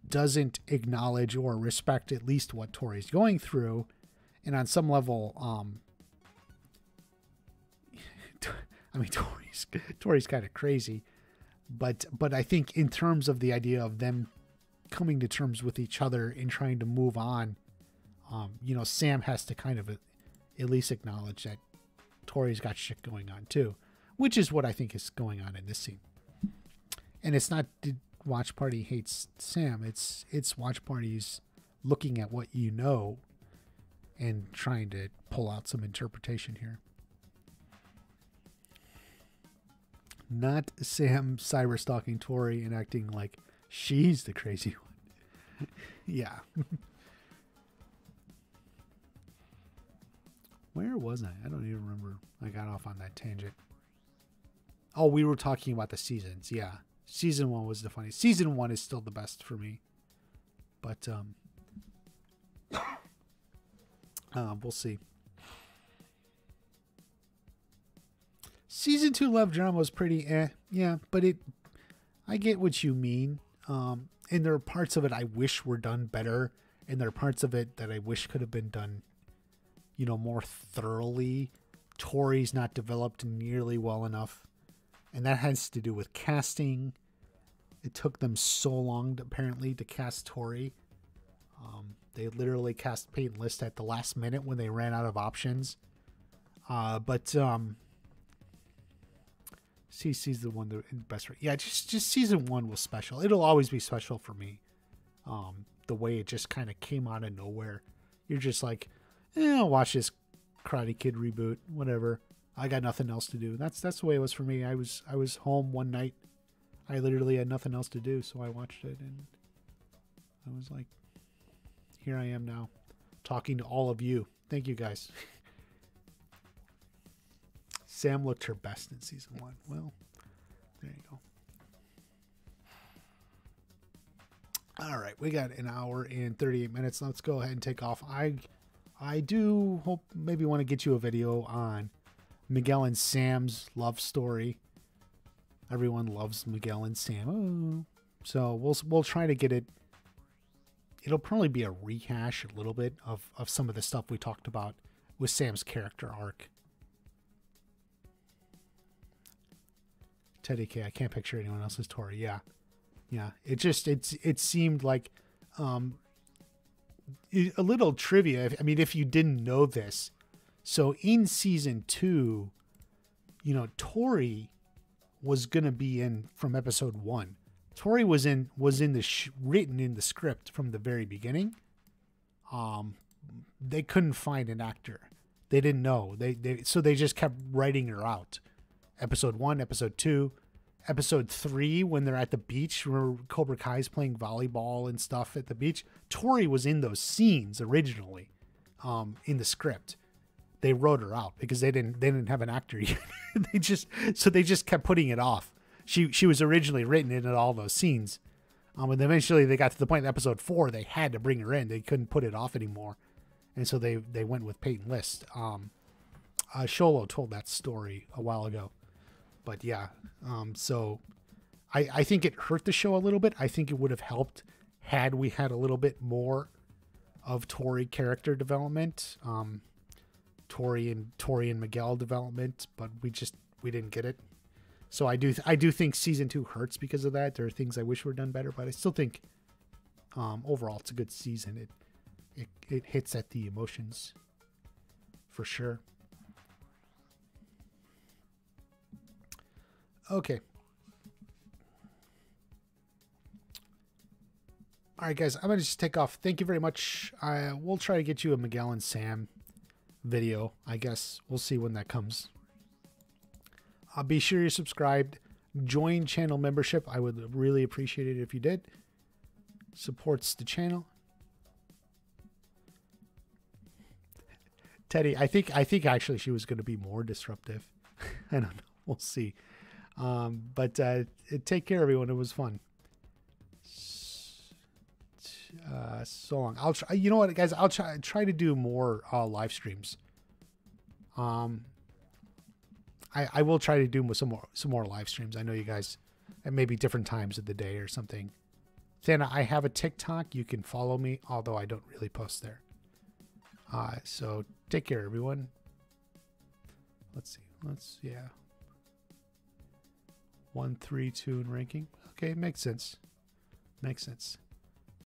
doesn't acknowledge or respect at least what Tory's going through, and on some level, Tory's kind of crazy, but I think in terms of the idea of them coming to terms with each other and trying to move on, Sam has to kind of at least acknowledge that Tory's got shit going on too, which is what I think is going on in this scene. And it's not Watch Party hates Sam. It's Watch Party's looking at what you know and trying to pull out some interpretation here. Not Sam cyber stalking Tory and acting like she's the crazy one. Yeah. Where was I? I don't even remember. I got off on that tangent. Oh, we were talking about the seasons. Yeah. Season 1 was the funniest. Season 1 is still the best for me. But we'll see. Season 2 love drama was pretty yeah, but I get what you mean. And there are parts of it I wish were done better, and there are parts of it that I wish could have been done, more thoroughly. Tory's not developed nearly well enough, and that has to do with casting. It took them so long, apparently, to cast Tory. They literally cast Peyton List at the last minute when they ran out of options. Season 1 the best. Yeah, just season 1 was special. It'll always be special for me. The way it just kind of came out of nowhere. You're just like, I'll watch this Karate Kid reboot, whatever. I got nothing else to do. That's the way it was for me. I was home one night. I literally had nothing else to do, so I watched it, and I was like, here I am now, talking to all of you. Thank you, guys. Sam looked her best in season 1. Well, there you go. All right, we got an hour and 38 minutes. Let's go ahead and take off. I do hope maybe want to get you a video on Miguel and Sam's love story. Everyone loves Miguel and Sam. Oh. So we'll try to get it. It'll probably be a rehash a little bit of some of the stuff we talked about with Sam's character arc. Teddy K, I can't picture anyone else's Tory. Yeah. It seemed like a little trivia. If you didn't know this, so in season 2, Tory was gonna be in from episode 1. Tory was in the written in the script from the very beginning. They couldn't find an actor. They didn't know. So they just kept writing her out. Episode 1, episode 2, episode 3, when they're at the beach, where Cobra Kai's playing volleyball and stuff at the beach. Tory was in those scenes originally, in the script. They wrote her out because they didn't have an actor yet. they just kept putting it off. She was originally written in all those scenes. And eventually they got to the point in episode 4, they had to bring her in. They couldn't put it off anymore. And so they went with Peyton List. Sholo told that story a while ago. But yeah, so I think it hurt the show a little bit. I think it would have helped had we had a little bit more of Tory character development, Tory and Miguel development, but we didn't get it. So I do think season 2 hurts because of that. There are things I wish were done better, but I still think overall it's a good season. It hits at the emotions for sure. Okay. All right, guys, I'm going to just take off. Thank you very much. We'll try to get you a Miguel and Sam video. I guess we'll see when that comes. Be sure you're subscribed. Join channel membership. I would really appreciate it if you did. Supports the channel. Teddy, I think actually she was going to be more disruptive. I don't know. We'll see. But take care, everyone. It was fun. So long. I'll try. You know what, guys? I'll try to do more live streams. I will try to do some more live streams. I know you guys at maybe different times of the day or something. Santa, I have a TikTok. You can follow me, although I don't really post there. So take care, everyone. Let's see. Yeah. 1, 3, 2 in ranking. Okay, makes sense. Makes sense.